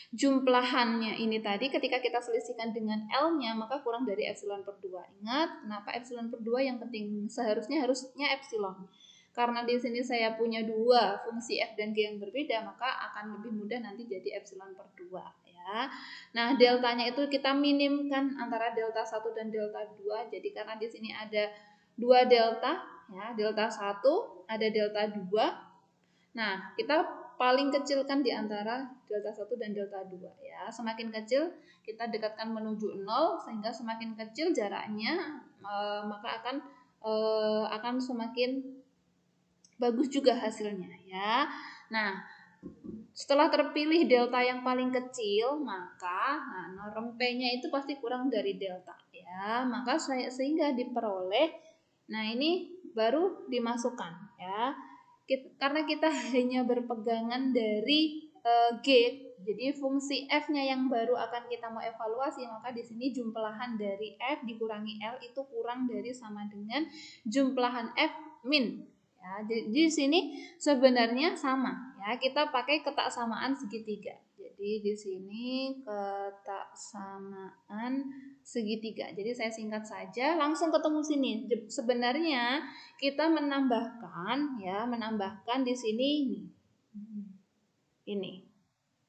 jumlahannya ini tadi ketika kita selisihkan dengan L-nya maka kurang dari epsilon per 2. Ingat, kenapa epsilon per 2 yang penting? Harusnya epsilon. Karena di sini saya punya dua fungsi f dan g yang berbeda, maka akan lebih mudah nanti jadi epsilon per 2 ya. Nah, deltanya itu kita minimkan antara delta 1 dan delta 2. Jadi karena di sini ada dua delta ya, delta 1, ada delta 2. Nah, kita paling kecilkan di antara delta 1 dan delta 2 ya. Semakin kecil kita dekatkan menuju 0, sehingga semakin kecil jaraknya maka akan semakin bagus juga hasilnya ya. Nah, setelah terpilih delta yang paling kecil, maka norm P-nya itu pasti kurang dari delta ya. Maka sehingga diperoleh, nah ini baru dimasukkan ya. Karena kita hanya berpegangan dari G, jadi fungsi f-nya yang baru akan kita mau evaluasi, maka di sini jumlahan dari f dikurangi L itu kurang dari sama dengan jumlahan f min. Ya, di sini sebenarnya sama ya, kita pakai ketak samaan segitiga. Jadi di sini ketak samaan segitiga. Jadi saya singkat saja, langsung ketemu sini. Sebenarnya kita menambahkan di sini ini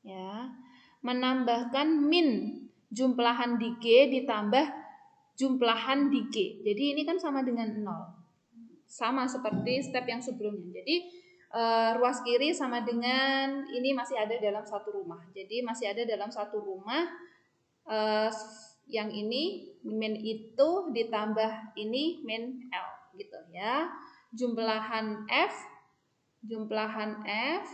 ya, menambahkan min jumlahan di G ditambah jumlahan di G. Jadi ini kan sama dengan 0. Sama seperti step yang sebelumnya. Jadi ruas kiri sama dengan ini masih ada dalam satu rumah. Jadi masih ada dalam satu rumah, yang ini min itu ditambah ini min L gitu ya. Jumlahan F jumlahan F.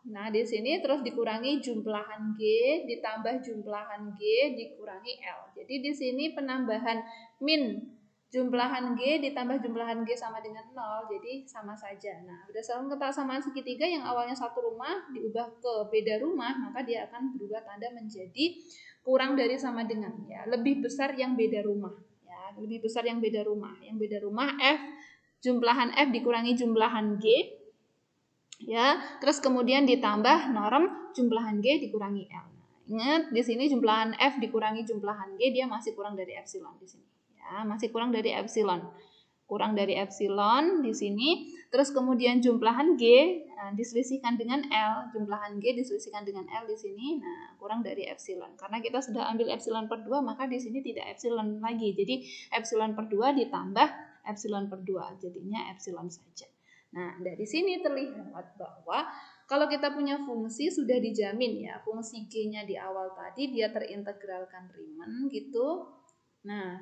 Nah, di sini terus dikurangi jumlahan G ditambah jumlahan G dikurangi L. Jadi di sini penambahan min jumlahan G ditambah jumlahan G sama dengan 0, jadi sama saja. Nah, berdasarkan kesamaan segitiga yang awalnya satu rumah diubah ke beda rumah, maka dia akan berubah tanda menjadi kurang dari sama dengan, ya, lebih besar yang beda rumah. Ya, lebih besar yang beda rumah. Yang beda rumah F, jumlahan F dikurangi jumlahan G, ya, terus kemudian ditambah norm jumlahan G dikurangi L. Ingat, di sini jumlahan F dikurangi jumlahan G, dia masih kurang dari epsilon di sini. Ya, masih kurang dari epsilon. Kurang dari epsilon di sini. Terus kemudian jumlahan G diselisihkan dengan L. Jumlahan G diselisihkan dengan L di sini. Nah, kurang dari epsilon. Karena kita sudah ambil epsilon per 2, maka di sini tidak epsilon lagi. Jadi epsilon per 2 ditambah epsilon per 2. Jadinya epsilon saja. Nah, dari sini terlihat bahwa kalau kita punya fungsi sudah dijamin, ya, fungsi G-nya di awal tadi dia terintegralkan Riemann gitu. Nah,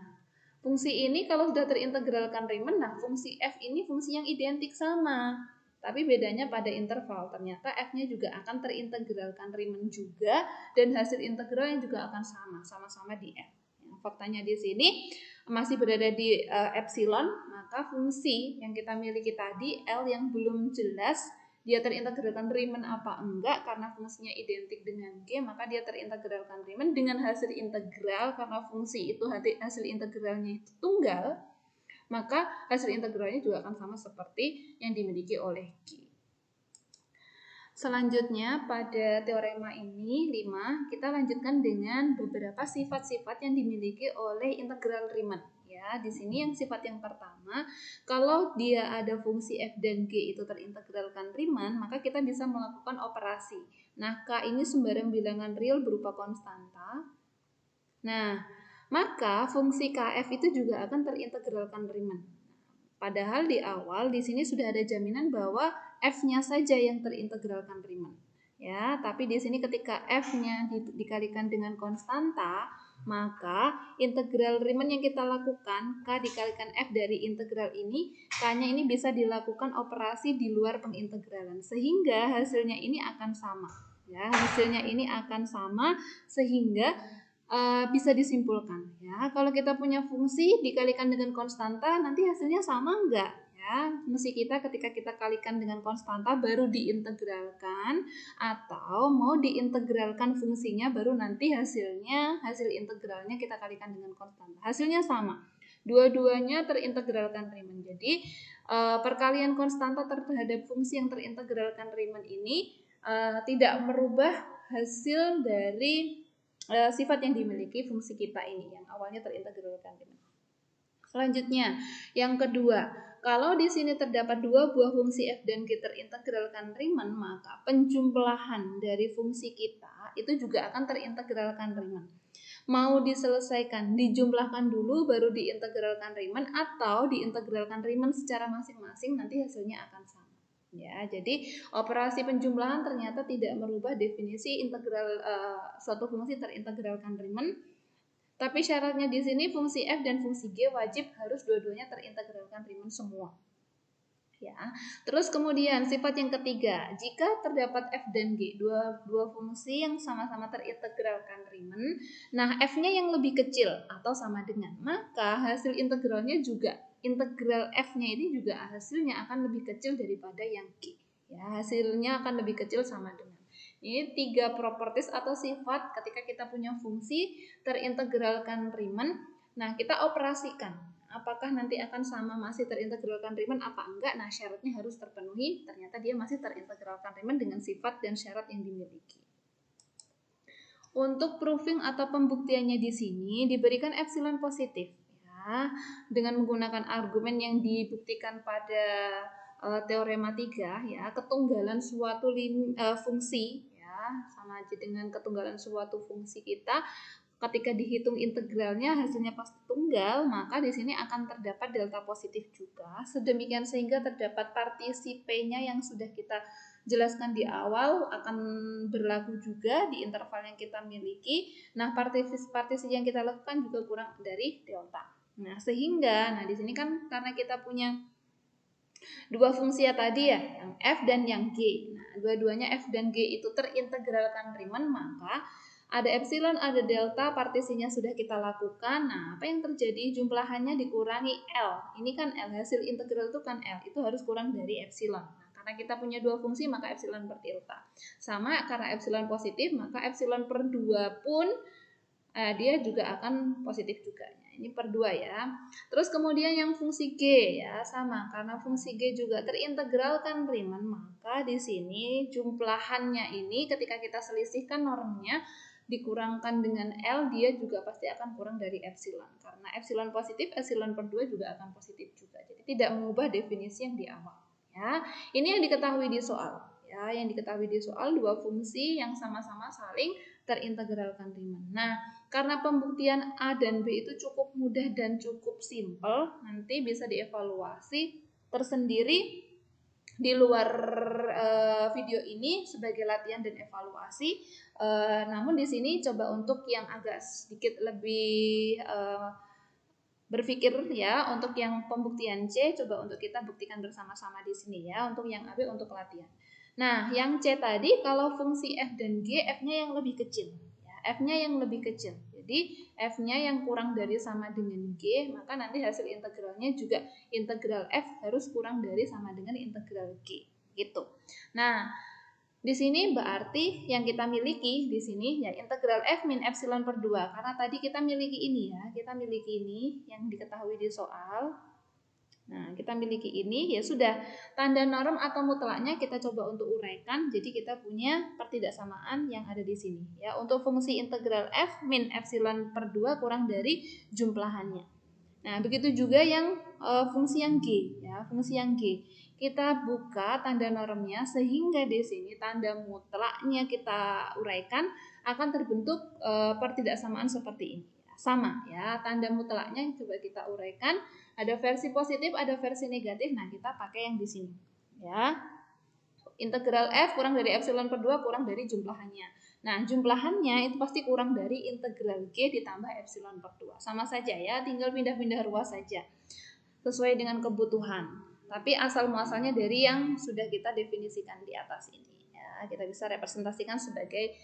fungsi ini kalau sudah terintegralkan Riemann, nah fungsi F ini fungsi yang identik sama. Tapi bedanya pada interval, ternyata F-nya juga akan terintegralkan Riemann juga, dan hasil integralnya juga akan sama-sama di F. Nah, faktanya di sini masih berada di epsilon, maka fungsi yang kita miliki tadi, L yang belum jelas, dia terintegralkan Riemann apa enggak, karena fungsinya identik dengan G, maka dia terintegralkan Riemann dengan hasil integral, karena fungsi itu hasil integralnya itu tunggal, maka hasil integralnya juga akan sama seperti yang dimiliki oleh G. Selanjutnya pada teorema ini 5, kita lanjutkan dengan beberapa sifat-sifat yang dimiliki oleh integral Riemann. Ya, di sini yang sifat yang pertama, kalau dia ada fungsi f dan g itu terintegralkan Riemann, maka kita bisa melakukan operasi. Nah, k ini sembarang bilangan real berupa konstanta. Nah, maka fungsi kf itu juga akan terintegralkan Riemann. Padahal di awal di sini sudah ada jaminan bahwa f-nya saja yang terintegralkan Riemann. Ya, tapi di sini ketika f-nya dikalikan dengan konstanta, maka integral Riemann yang kita lakukan, k dikalikan f dari integral ini, k-nya ini bisa dilakukan operasi di luar pengintegralan, sehingga hasilnya ini akan sama. Ya, hasilnya ini akan sama sehingga bisa disimpulkan, ya, kalau kita punya fungsi dikalikan dengan konstanta, nanti hasilnya sama enggak? Ya, fungsi kita ketika kita kalikan dengan konstanta baru diintegralkan, atau mau diintegralkan fungsinya baru nanti hasil integralnya kita kalikan dengan konstanta. Hasilnya sama. Dua-duanya terintegralkan Riemann. Jadi perkalian konstanta terhadap fungsi yang terintegralkan Riemann ini tidak merubah hasil dari sifat yang dimiliki fungsi kita ini yang awalnya terintegralkan Riemann. Selanjutnya, yang kedua, kalau di sini terdapat dua buah fungsi f dan g terintegralkan Riemann, maka penjumlahan dari fungsi kita itu juga akan terintegralkan Riemann. Mau diselesaikan, dijumlahkan dulu baru diintegralkan Riemann, atau diintegralkan Riemann secara masing-masing, nanti hasilnya akan sama. Ya, jadi operasi penjumlahan ternyata tidak merubah definisi integral suatu fungsi terintegralkan Riemann. Tapi syaratnya di sini fungsi f dan fungsi g wajib harus dua-duanya terintegralkan Riemann semua. Ya. Terus kemudian sifat yang ketiga, jika terdapat f dan g, dua fungsi yang sama-sama terintegralkan Riemann, nah f-nya yang lebih kecil atau sama dengan, maka hasil integralnya juga, integral f-nya ini juga hasilnya akan lebih kecil daripada yang g. Ya, hasilnya akan lebih kecil sama dengan. Ini 3 properties atau sifat ketika kita punya fungsi terintegralkan Riemann. Nah, kita operasikan. Apakah nanti akan sama masih terintegralkan Riemann apa enggak? Nah, syaratnya harus terpenuhi. Ternyata dia masih terintegralkan Riemann dengan sifat dan syarat yang dimiliki. Untuk proving atau pembuktiannya di sini diberikan epsilon positif, ya, dengan menggunakan argumen yang dibuktikan pada teorema 3, ya, ketunggalan suatu fungsi, ya, sama aja dengan ketunggalan suatu fungsi kita. Ketika dihitung integralnya hasilnya pasti tunggal, maka di sini akan terdapat delta positif juga. Sedemikian sehingga terdapat partisi P-nya yang sudah kita jelaskan di awal akan berlaku juga di interval yang kita miliki. Nah, partisi yang kita lakukan juga kurang dari delta. Nah, sehingga di sini kan karena kita punya Dua fungsi ya tadi ya, yang F dan yang G. Nah, dua-duanya F dan G itu terintegralkan Riemann, maka ada epsilon, ada delta, partisinya sudah kita lakukan. Nah, apa yang terjadi? Jumlahannya dikurangi L. Ini kan L, hasil integral itu kan L. Itu harus kurang dari epsilon. Nah, karena kita punya dua fungsi, maka epsilon bertilta. Sama, karena epsilon positif, maka epsilon per 2 pun dia juga akan positif juga. Ini per 2 ya. Terus kemudian yang fungsi G ya, sama. Karena fungsi G juga terintegralkan Riemann, maka di sini jumlahannya ini ketika kita selisihkan normnya dikurangkan dengan L, dia juga pasti akan kurang dari epsilon. Karena epsilon positif, epsilon per 2 juga akan positif juga. Jadi tidak mengubah definisi yang di awal. Ya, ini yang diketahui di soal. Ya, yang diketahui di soal dua fungsi yang sama-sama saling terintegralkan Riemann. Nah, karena pembuktian A dan B itu cukup mudah dan cukup simpel, nanti bisa dievaluasi tersendiri di luar video ini sebagai latihan dan evaluasi. Namun di sini coba untuk yang agak sedikit lebih berpikir ya, untuk yang pembuktian C coba untuk kita buktikan bersama-sama di sini ya, untuk yang AB untuk latihan. Nah, yang C tadi kalau fungsi F dan G, F-nya yang lebih kecil. F-nya yang lebih kecil. Jadi F-nya yang kurang dari sama dengan G, maka nanti hasil integralnya juga integral F harus kurang dari sama dengan integral G. Gitu. Nah, di sini berarti yang kita miliki di sini ya integral F min epsilon per 2. Karena tadi kita miliki ini ya, kita miliki ini yang diketahui di soal. Nah, kita miliki ini ya sudah, tanda norm atau mutlaknya kita coba untuk uraikan. Jadi kita punya pertidaksamaan yang ada di sini ya. Untuk fungsi integral F min epsilon per 2 kurang dari jumlahannya. Nah, begitu juga yang fungsi yang G ya, fungsi yang G. Kita buka tanda normnya sehingga di sini tanda mutlaknya kita uraikan akan terbentuk pertidaksamaan seperti ini. Sama ya, tanda mutlaknya coba kita uraikan. Ada versi positif, ada versi negatif. Nah, kita pakai yang di sini. Ya. Integral F kurang dari epsilon per 2 kurang dari jumlahannya. Nah, jumlahannya itu pasti kurang dari integral G ditambah epsilon per 2. Sama saja ya, tinggal pindah-pindah ruas saja. Sesuai dengan kebutuhan. Tapi asal muasalnya dari yang sudah kita definisikan di atas ini. Ya, kita bisa representasikan sebagai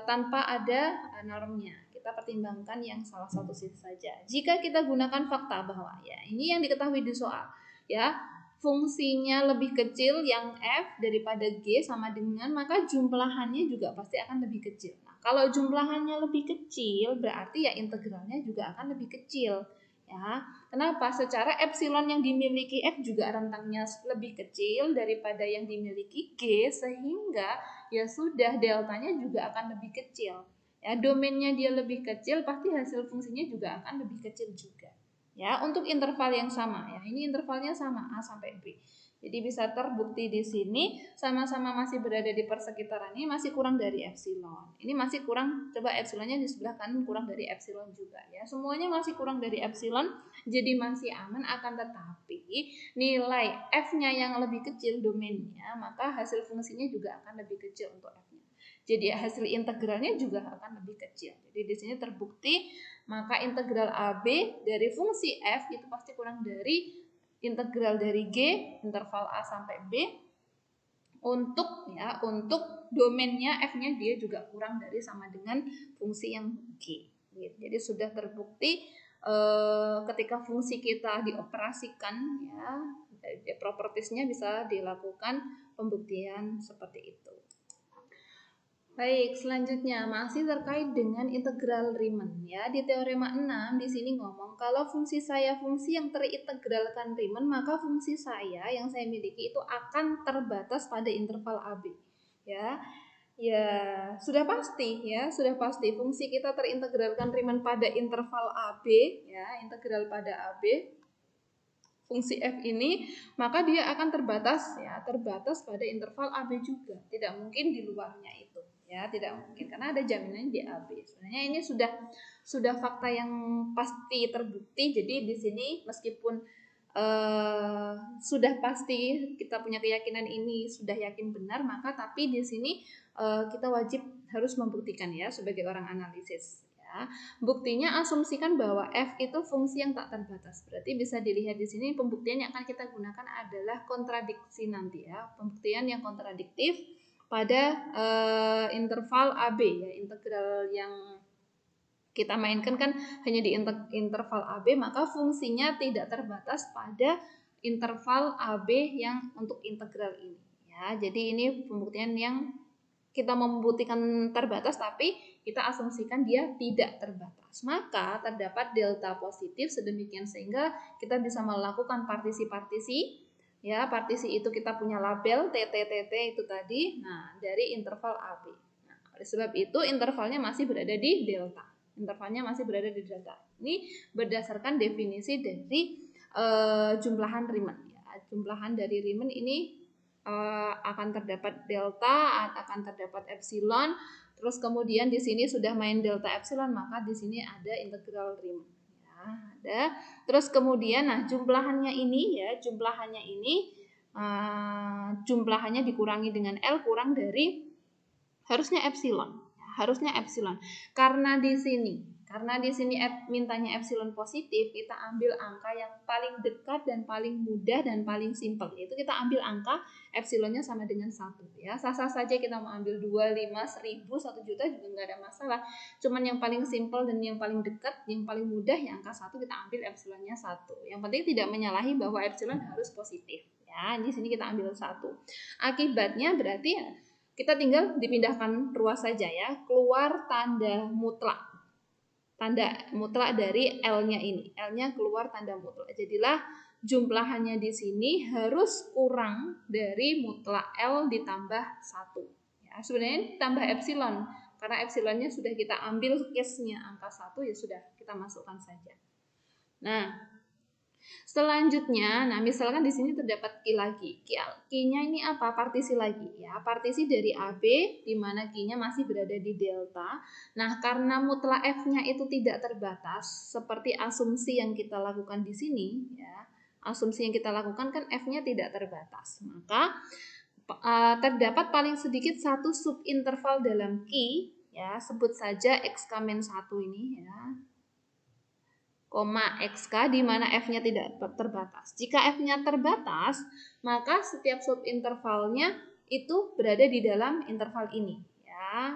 tanpa ada normnya. Kita pertimbangkan yang salah satu sisi saja. Jika kita gunakan fakta bahwa ya ini yang diketahui di soal, ya fungsinya lebih kecil yang F daripada G sama dengan, maka jumlahannya juga pasti akan lebih kecil. Nah, kalau jumlahannya lebih kecil berarti ya integralnya juga akan lebih kecil. Ya, kenapa? Secara epsilon yang dimiliki F juga rentangnya lebih kecil daripada yang dimiliki G, sehingga ya sudah deltanya juga akan lebih kecil. Ya, domainnya dia lebih kecil, pasti hasil fungsinya juga akan lebih kecil juga. Ya, untuk interval yang sama ya. Ini intervalnya sama A sampai B. Jadi bisa terbukti di sini sama-sama masih berada di persekitaran ini masih kurang dari epsilon. Ini masih kurang, coba epsilonnya di sebelah kanan kurang dari epsilon juga ya. Semuanya masih kurang dari epsilon, jadi masih aman, akan tetapi nilai F-nya yang lebih kecil domainnya, maka hasil fungsinya juga akan lebih kecil untuk F-nya. Jadi hasil integralnya juga akan lebih kecil. Jadi di sini terbukti maka integral AB dari fungsi F itu pasti kurang dari integral dari G interval A sampai B. Untuk domainnya F-nya dia juga kurang dari sama dengan fungsi yang G. Jadi sudah terbukti ketika fungsi kita dioperasikan ya, propertiesnya bisa dilakukan pembuktian seperti itu. Baik, selanjutnya masih terkait dengan integral Riemann ya. Di teorema 6 di sini ngomong kalau fungsi saya fungsi yang terintegralkan Riemann, maka fungsi saya yang saya miliki itu akan terbatas pada interval AB. Ya. Ya, sudah pasti ya, sudah pasti fungsi kita terintegralkan Riemann pada interval AB ya, integral pada AB. Fungsi F ini, maka dia akan terbatas ya, terbatas pada interval AB juga. Tidak mungkin di luarnya itu. Ya, tidak mungkin karena ada jaminan di AB. Sebenarnya ini sudah fakta yang pasti terbukti. Jadi di sini meskipun sudah pasti kita punya keyakinan ini sudah yakin benar, maka tapi di sini kita wajib harus membuktikan ya sebagai orang analisis. Ya. Buktinya asumsikan bahwa f itu fungsi yang tak terbatas. Berarti bisa dilihat di sini pembuktian yang akan kita gunakan adalah kontradiksi nanti ya. Pembuktian yang kontradiktif pada interval AB ya, integral yang kita mainkan kan hanya di interval AB, maka fungsinya tidak terbatas pada interval AB yang untuk integral ini ya. Jadi ini pembuktian yang kita membuktikan terbatas tapi kita asumsikan dia tidak terbatas. Maka terdapat delta positif sedemikian sehingga kita bisa melakukan partisi-partisi ya. Partisi itu kita punya label TT itu tadi. Nah, dari interval AB. Nah, oleh sebab itu intervalnya masih berada di delta. Intervalnya masih berada di delta. Ini berdasarkan definisi dari jumlahan Riemann ya. Jumlahan dari Riemann ini akan terdapat delta, akan terdapat epsilon. Terus kemudian di sini sudah main delta epsilon, maka di sini ada integral Riemann ya, ada. Terus kemudian nah jumlahannya ini ya, jumlahannya dikurangi dengan L kurang dari harusnya epsilon. Karena di sini mintanya epsilon positif, kita ambil angka yang paling dekat dan paling mudah dan paling simpel. Itu kita ambil angka epsilonnya sama dengan 1 ya. Sah-sah saja kita mau ambil 2, 5, 1000, 1 juta juga nggak ada masalah. Cuman yang paling simpel dan yang paling dekat, yang paling mudah ya angka 1 kita ambil epsilonnya 1. Yang penting tidak menyalahi bahwa epsilon harus positif. Ya, di sini kita ambil 1. Akibatnya berarti ya kita tinggal dipindahkan ruas saja ya, keluar tanda mutlak dari L-nya ini. L-nya keluar tanda mutlak. Jadilah jumlahannya di sini harus kurang dari mutlak L ditambah 1. Ya, sebenarnya tambah epsilon. Karena epsilonnya sudah kita ambil case-nya angka 1 ya sudah kita masukkan saja. Nah, selanjutnya, nah misalkan di sini terdapat Q lagi. Q-nya ini apa? Partisi lagi ya. Partisi dari AB di mana Q-nya masih berada di delta. Nah, karena mutlak F-nya itu tidak terbatas seperti asumsi yang kita lakukan di sini ya. Asumsi yang kita lakukan kan F-nya tidak terbatas. Maka terdapat paling sedikit satu subinterval dalam Q ya, sebut saja X-1 ini ya. XK di mana F-nya tidak terbatas. Jika F-nya terbatas, maka setiap subintervalnya itu berada di dalam interval ini ya.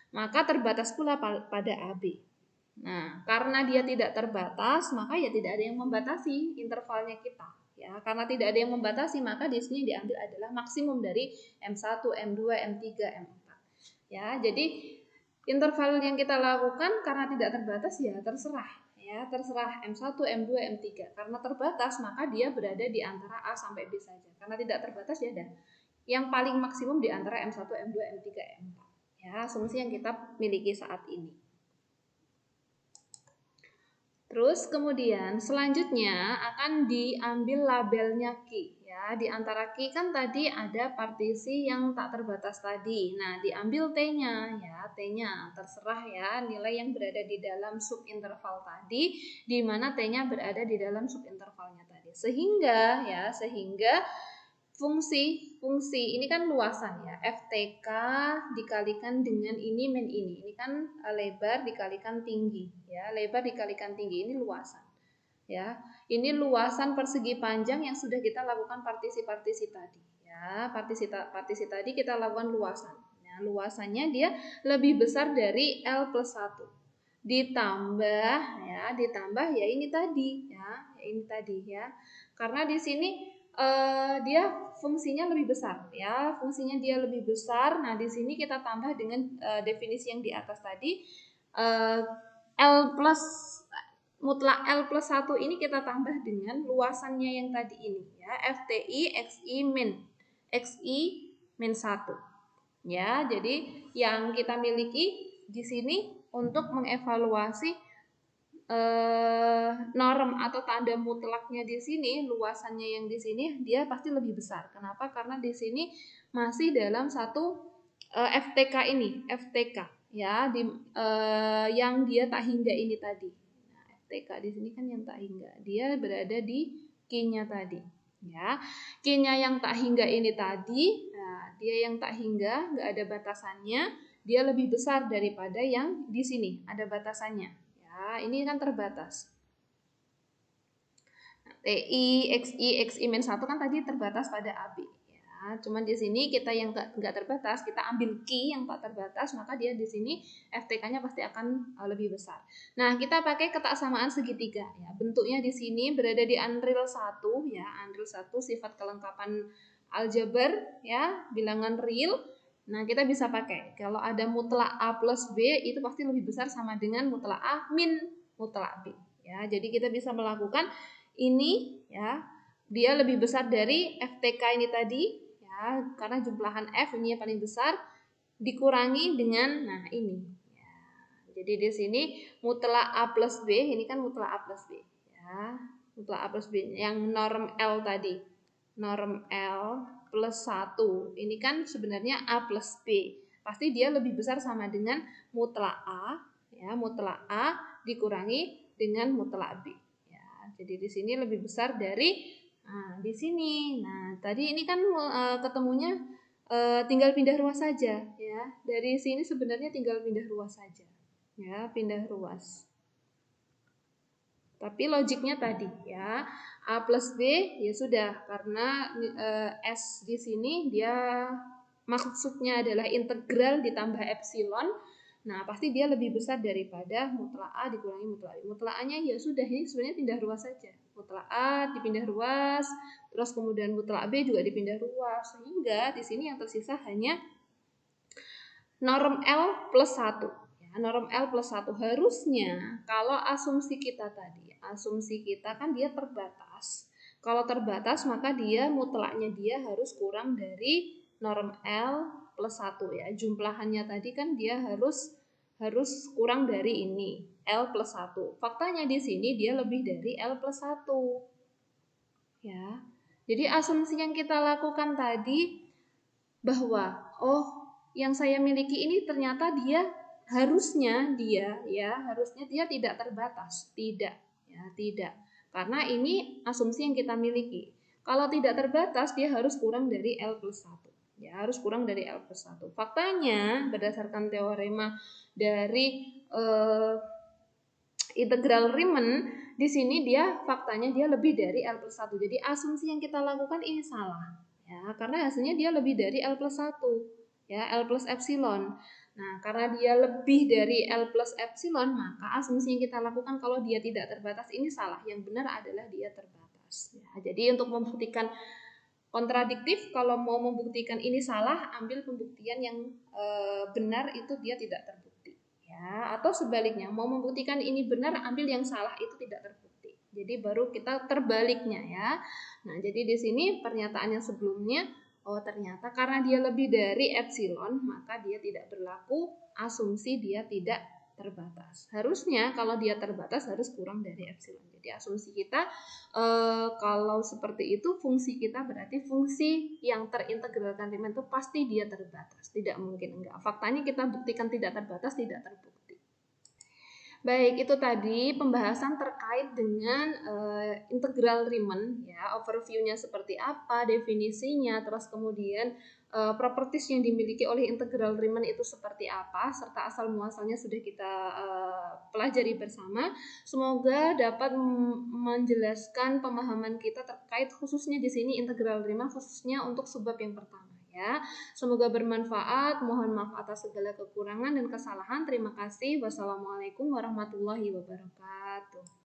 Maka terbatas pula pada AB. Nah, karena dia tidak terbatas, maka ya tidak ada yang membatasi intervalnya kita ya. Karena tidak ada yang membatasi, maka di sini diambil adalah maksimum dari M1, M2, M3, M4. Ya, jadi interval yang kita lakukan karena tidak terbatas ya terserah M1, M2, M3. Karena terbatas maka dia berada di antara A sampai B saja. Karena tidak terbatas ya ada yang paling maksimum di antara M1, M2, M3, M4. Ya, asumsi yang kita miliki saat ini. Terus kemudian selanjutnya akan diambil labelnya Q ya. Di antara Q kan tadi ada partisi yang tak terbatas tadi. Nah, diambil T-nya ya, T-nya terserah ya nilai yang berada di dalam subinterval tadi di mana T-nya berada di dalam subintervalnya tadi. Sehingga fungsi ini kan luasan ya, FTK dikalikan dengan ini min ini kan lebar dikalikan tinggi ya, lebar dikalikan tinggi ini luasan ya, ini luasan persegi panjang yang sudah kita lakukan partisi tadi ya, partisi tadi kita lakukan luasan. Nah, luasannya dia lebih besar dari L plus 1 ditambah ya ini tadi ya, karena di sini dia fungsinya lebih besar ya, fungsinya dia lebih besar. Nah, di sini kita tambah dengan definisi yang di atas tadi, L plus mutlak L plus 1 ini kita tambah dengan luasannya yang tadi ini ya, FTI XI min 1 ya. Jadi yang kita miliki di sini untuk mengevaluasi norm atau tanda mutlaknya di sini, luasannya yang di sini dia pasti lebih besar. Kenapa? Karena di sini masih dalam satu FTK ya, yang dia tak hingga ini tadi. Nah, FTK di sini kan yang tak hingga, dia berada di Q-nya tadi ya. Q-nya yang tak hingga ini tadi, nah dia yang tak hingga, nggak ada batasannya. dia lebih besar daripada yang di sini, ada batasannya. Ya, ini kan terbatas. TI, XI, XI-1 kan tadi terbatas pada AB. Ya, cuman di sini kita yang nggak terbatas, kita ambil Q yang tak terbatas, maka dia di sini FTK-nya pasti akan lebih besar. Nah, kita pakai ketaksamaan segitiga. Ya, bentuknya di sini berada di Unreal 1, ya, Unreal 1 sifat kelengkapan aljabar, ya, bilangan real. Nah, kita bisa pakai. Kalau ada mutlak A plus B, itu pasti lebih besar sama dengan mutlak A min mutlak B. Ya, jadi kita bisa melakukan ini, ya, dia lebih besar dari FTK ini tadi, ya, karena jumlahan F ini yang paling besar dikurangi dengan, nah ini, ya. Jadi di sini mutlak A plus B, ini kan mutlak A plus B, ya, mutlak A plus B yang norm L tadi, norm L plus 1, ini kan sebenarnya A plus B, pasti dia lebih besar sama dengan mutlak A, ya, mutlak A dikurangi dengan mutlak B. Jadi di sini lebih besar dari di sini. Nah, tadi ini kan ketemunya tinggal pindah ruas saja, ya. Dari sini sebenarnya tinggal pindah ruas saja. Ya, pindah ruas. Tapi logiknya tadi, ya. A plus B ya sudah, karena S di sini dia maksudnya adalah integral ditambah epsilon. Nah, pasti dia lebih besar daripada mutlak A dikurangi mutlak B. Mutlak A-nya ya sudah, ini sebenarnya pindah ruas saja. Mutlak A dipindah ruas, terus kemudian mutlak B juga dipindah ruas. Sehingga di sini yang tersisa hanya norm L plus 1. Ya, norm L plus 1 harusnya kalau asumsi kita tadi, asumsi kita kan dia terbatas. Kalau terbatas maka dia mutlaknya dia harus kurang dari norm L plus 1, ya. Jumlahannya tadi kan dia harus kurang dari ini, L plus 1. Faktanya di sini dia lebih dari L plus 1. Ya. Jadi asumsi yang kita lakukan tadi bahwa yang saya miliki ini ternyata dia harusnya dia tidak terbatas. Tidak, ya, tidak. Karena ini asumsi yang kita miliki. Kalau tidak terbatas dia harus kurang dari L plus 1. Ya, harus kurang dari L plus 1. Faktanya berdasarkan teorema dari integral Riemann, di sini faktanya dia lebih dari L plus 1. Jadi asumsi yang kita lakukan ini salah. Ya, karena hasilnya dia lebih dari L plus 1. Ya, L plus epsilon. Nah, karena dia lebih dari L plus epsilon, maka asumsi yang kita lakukan kalau dia tidak terbatas ini salah. Yang benar adalah dia terbatas. Ya, jadi untuk membuktikan kontradiktif, kalau mau membuktikan ini salah, ambil pembuktian yang benar itu dia tidak terbukti. Ya, atau sebaliknya, mau membuktikan ini benar, ambil yang salah itu tidak terbukti. Jadi baru kita terbaliknya, ya. Nah, jadi di sini pernyataan yang sebelumnya, ternyata karena dia lebih dari epsilon, maka dia tidak berlaku asumsi dia tidak terbatas. Harusnya kalau dia terbatas harus kurang dari epsilon. Jadi asumsi kita kalau seperti itu fungsi kita berarti fungsi yang terintegralkan Riemann itu pasti dia terbatas. Tidak mungkin enggak. Faktanya kita buktikan tidak terbatas, tidak terbukti. Baik, itu tadi pembahasan terkait dengan integral Riemann, ya, overview-nya seperti apa, definisinya, terus kemudian properties yang dimiliki oleh integral Riemann itu seperti apa, serta asal muasalnya sudah kita pelajari bersama. Semoga dapat menjelaskan pemahaman kita terkait khususnya di sini integral Riemann khususnya untuk subbab yang pertama. Ya, semoga bermanfaat. Mohon maaf atas segala kekurangan dan kesalahan. Terima kasih. Wassalamualaikum warahmatullahi wabarakatuh.